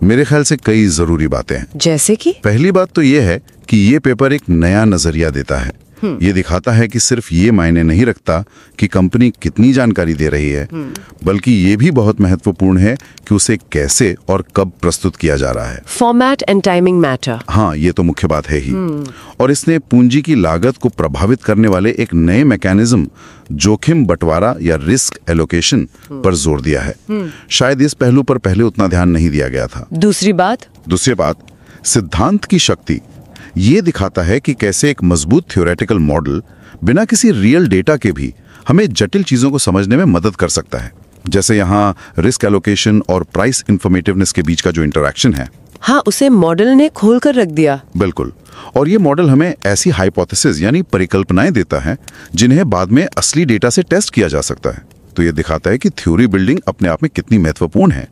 मेरे ख्याल से कई जरूरी बातें हैं। जैसे कि? पहली बात तो ये है कि ये पेपर एक नया नजरिया देता है। ये दिखाता है कि सिर्फ ये मायने नहीं रखता कि कंपनी कितनी जानकारी दे रही है, बल्कि ये भी बहुत महत्वपूर्ण है कि उसे कैसे और कब प्रस्तुत किया जा रहा है। Format and timing matter. हाँ, ये तो मुख्य बात है ही। और इसने पूंजी की लागत को प्रभावित करने वाले एक नए मैकेनिज्म, जोखिम बंटवारा या रिस्क एलोकेशन पर जोर दिया है। शायद इस पहलू पर पहले उतना ध्यान नहीं दिया गया था। दूसरी बात, सिद्धांत की शक्ति। ये दिखाता है कि कैसे एक मजबूत थ्योरेटिकल मॉडल बिना किसी रियल डेटा के भी हमें जटिल चीजों को समझने में मदद कर सकता है। जैसे यहाँ रिस्क एलोकेशन और प्राइस इंफॉर्मेटिवनेस के बीच का जो इंटरैक्शन है। हाँ, उसे मॉडल ने खोल कर रख दिया। बिल्कुल। और ये मॉडल हमें ऐसी हाइपोथेसिस यानी परिकल्पनाएं देता है जिन्हें बाद में असली डेटा से टेस्ट किया जा सकता है। तो ये दिखाता है कि थ्योरी बिल्डिंग अपने आप में कितनी महत्वपूर्ण है।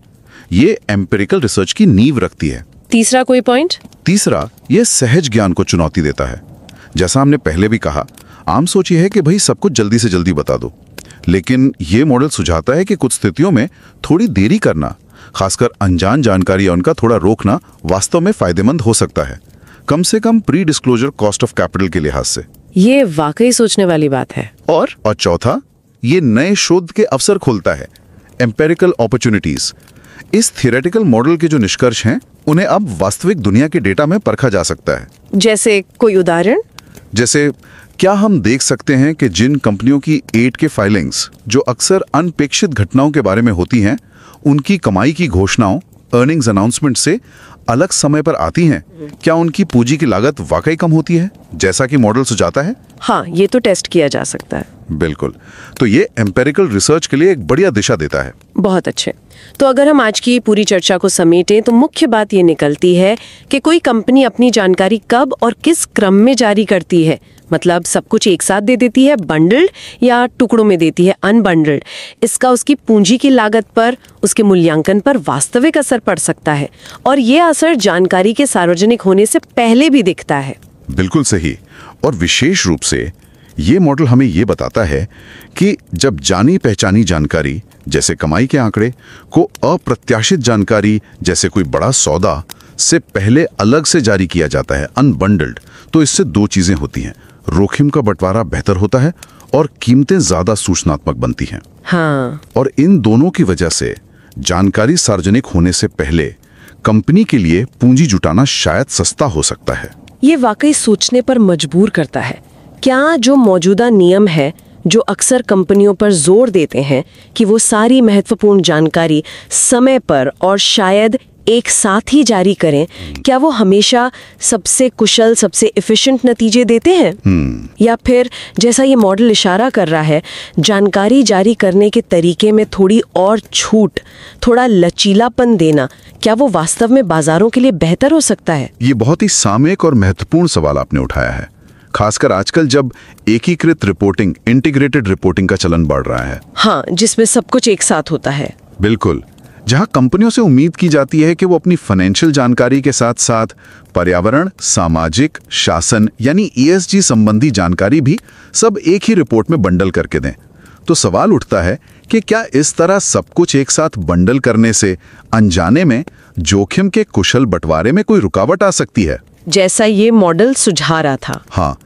ये एम्पिरिकल रिसर्च की नींव रखती है। तीसरा कोई पॉइंट? तीसरा, ये सहज ज्ञान को चुनौती देता है। जैसा हमने पहले भी कहा, आम सोच ये है कि भाई सब कुछ जल्दी से जल्दी बता दो, लेकिन ये मॉडल सुझाता है कि कुछ स्थितियों में थोड़ी देरी करना, खासकर अनजान जानकारी या उनका थोड़ा रोकना, वास्तव में फायदेमंद हो सकता है, कम से कम pre disclosure cost of capital के लिहाज से। ये वाकई सोचने वाली बात है। और चौथा, ये नए शोध के अवसर खोलता है, एम्पेरिकल अपॉर्चुनिटीज। इस थियोरेटिकल मॉडल के जो निष्कर्ष हैं, उन्हें अब वास्तविक दुनिया के डेटा में परखा जा सकता है। जैसे कोई उदाहरण? जैसे क्या हम देख सकते हैं कि जिन कंपनियों की 8K फाइलिंग्स जो अक्सर अनपेक्षित घटनाओं के बारे में होती हैं, उनकी कमाई की घोषणाओं, अर्निंग्स अनाउंसमेंट से अलग समय पर आती हैं, क्या उनकी पूंजी की लागत वाकई कम होती है जैसा कि मॉडल सुझाता है? हाँ, ये तो टेस्ट किया जा सकता है। बिल्कुल। तो ये एम्पेरिकल रिसर्च के लिए एक बढ़िया दिशा देता है। बहुत अच्छे। तो अगर हम आज की पूरी चर्चा को समेटें तो मुख्य बात ये निकलती है कि कोई कंपनी अपनी जानकारी कब और किस क्रम में जारी करती है। मतलब सब कुछ एक साथ दे देती है बंडल्ड, या टुकड़ों में देती है अनबंडल्ड। इसका उसकी पूंजी की लागत पर, उसके मूल्यांकन पर वास्तविक असर पड़ सकता है, और ये असर जानकारी के सार्वजनिक होने से पहले भी दिखता है। बिल्कुल सही। और विशेष रूप से ये मॉडल हमें ये बताता है कि जब जानी पहचानी जानकारी जैसे कमाई के आंकड़े को अप्रत्याशित जानकारी जैसे कोई बड़ा सौदा से पहले अलग से जारी किया जाता है, अनबंडल्ड, तो इससे दो चीजें होती हैं। जोखिम का बंटवारा बेहतर होता है और कीमतें ज्यादा सूचनात्मक बनती हैं। हाँ। और इन दोनों की वजह से जानकारी सार्वजनिक होने से पहले कंपनी के लिए पूंजी जुटाना शायद सस्ता हो सकता है। ये वाकई सोचने पर मजबूर करता है। क्या जो मौजूदा नियम है, जो अक्सर कंपनियों पर जोर देते हैं कि वो सारी महत्वपूर्ण जानकारी समय पर और शायद एक साथ ही जारी करें, क्या वो हमेशा सबसे कुशल, सबसे एफिशिएंट नतीजे देते हैं? या फिर जैसा ये मॉडल इशारा कर रहा है, जानकारी जारी करने के तरीके में थोड़ी और छूट, थोड़ा लचीलापन देना, क्या वो वास्तव में बाजारों के लिए बेहतर हो सकता है? ये बहुत ही सामयिक और महत्वपूर्ण सवाल आपने उठाया है, खासकर आजकल जब एकीकृत रिपोर्टिंग, इंटीग्रेटेड रिपोर्टिंग का चलन बढ़ रहा है। हाँ, जिसमें सब कुछ एक साथ होता है। बिल्कुल। जहां कंपनियों से उम्मीद की जाती है कि वो अपनी फाइनेंशियल जानकारी के साथ साथ पर्यावरण, सामाजिक, शासन यानी ESG संबंधी जानकारी भी सब एक ही रिपोर्ट में बंडल करके दें, तो सवाल उठता है कि क्या इस तरह सब कुछ एक साथ बंडल करने से अनजाने में जोखिम के कुशल बंटवारे में कोई रुकावट आ सकती है, जैसा ये मॉडल सुझा रहा था? हाँ।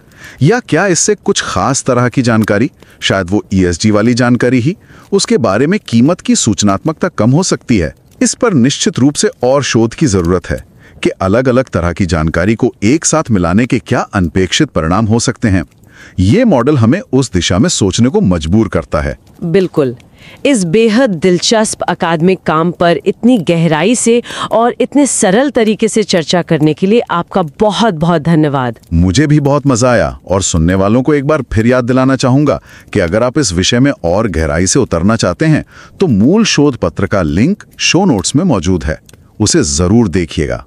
या क्या इससे कुछ खास तरह की जानकारी, शायद वो ESG वाली जानकारी ही, उसके बारे में कीमत की सूचनात्मकता कम हो सकती है? इस पर निश्चित रूप से और शोध की जरूरत है कि अलग अलग तरह की जानकारी को एक साथ मिलाने के क्या अनपेक्षित परिणाम हो सकते हैं। ये मॉडल हमें उस दिशा में सोचने को मजबूर करता है। बिल्कुल। इस बेहद दिलचस्प अकादमिक काम पर इतनी गहराई से और इतने सरल तरीके से चर्चा करने के लिए आपका बहुत बहुत धन्यवाद। मुझे भी बहुत मजा आया और सुनने वालों को एक बार फिर याद दिलाना चाहूंगा कि अगर आप इस विषय में और गहराई से उतरना चाहते हैं तो मूल शोध पत्र का लिंक शो नोट्स में मौजूद है, उसे जरूर देखिएगा।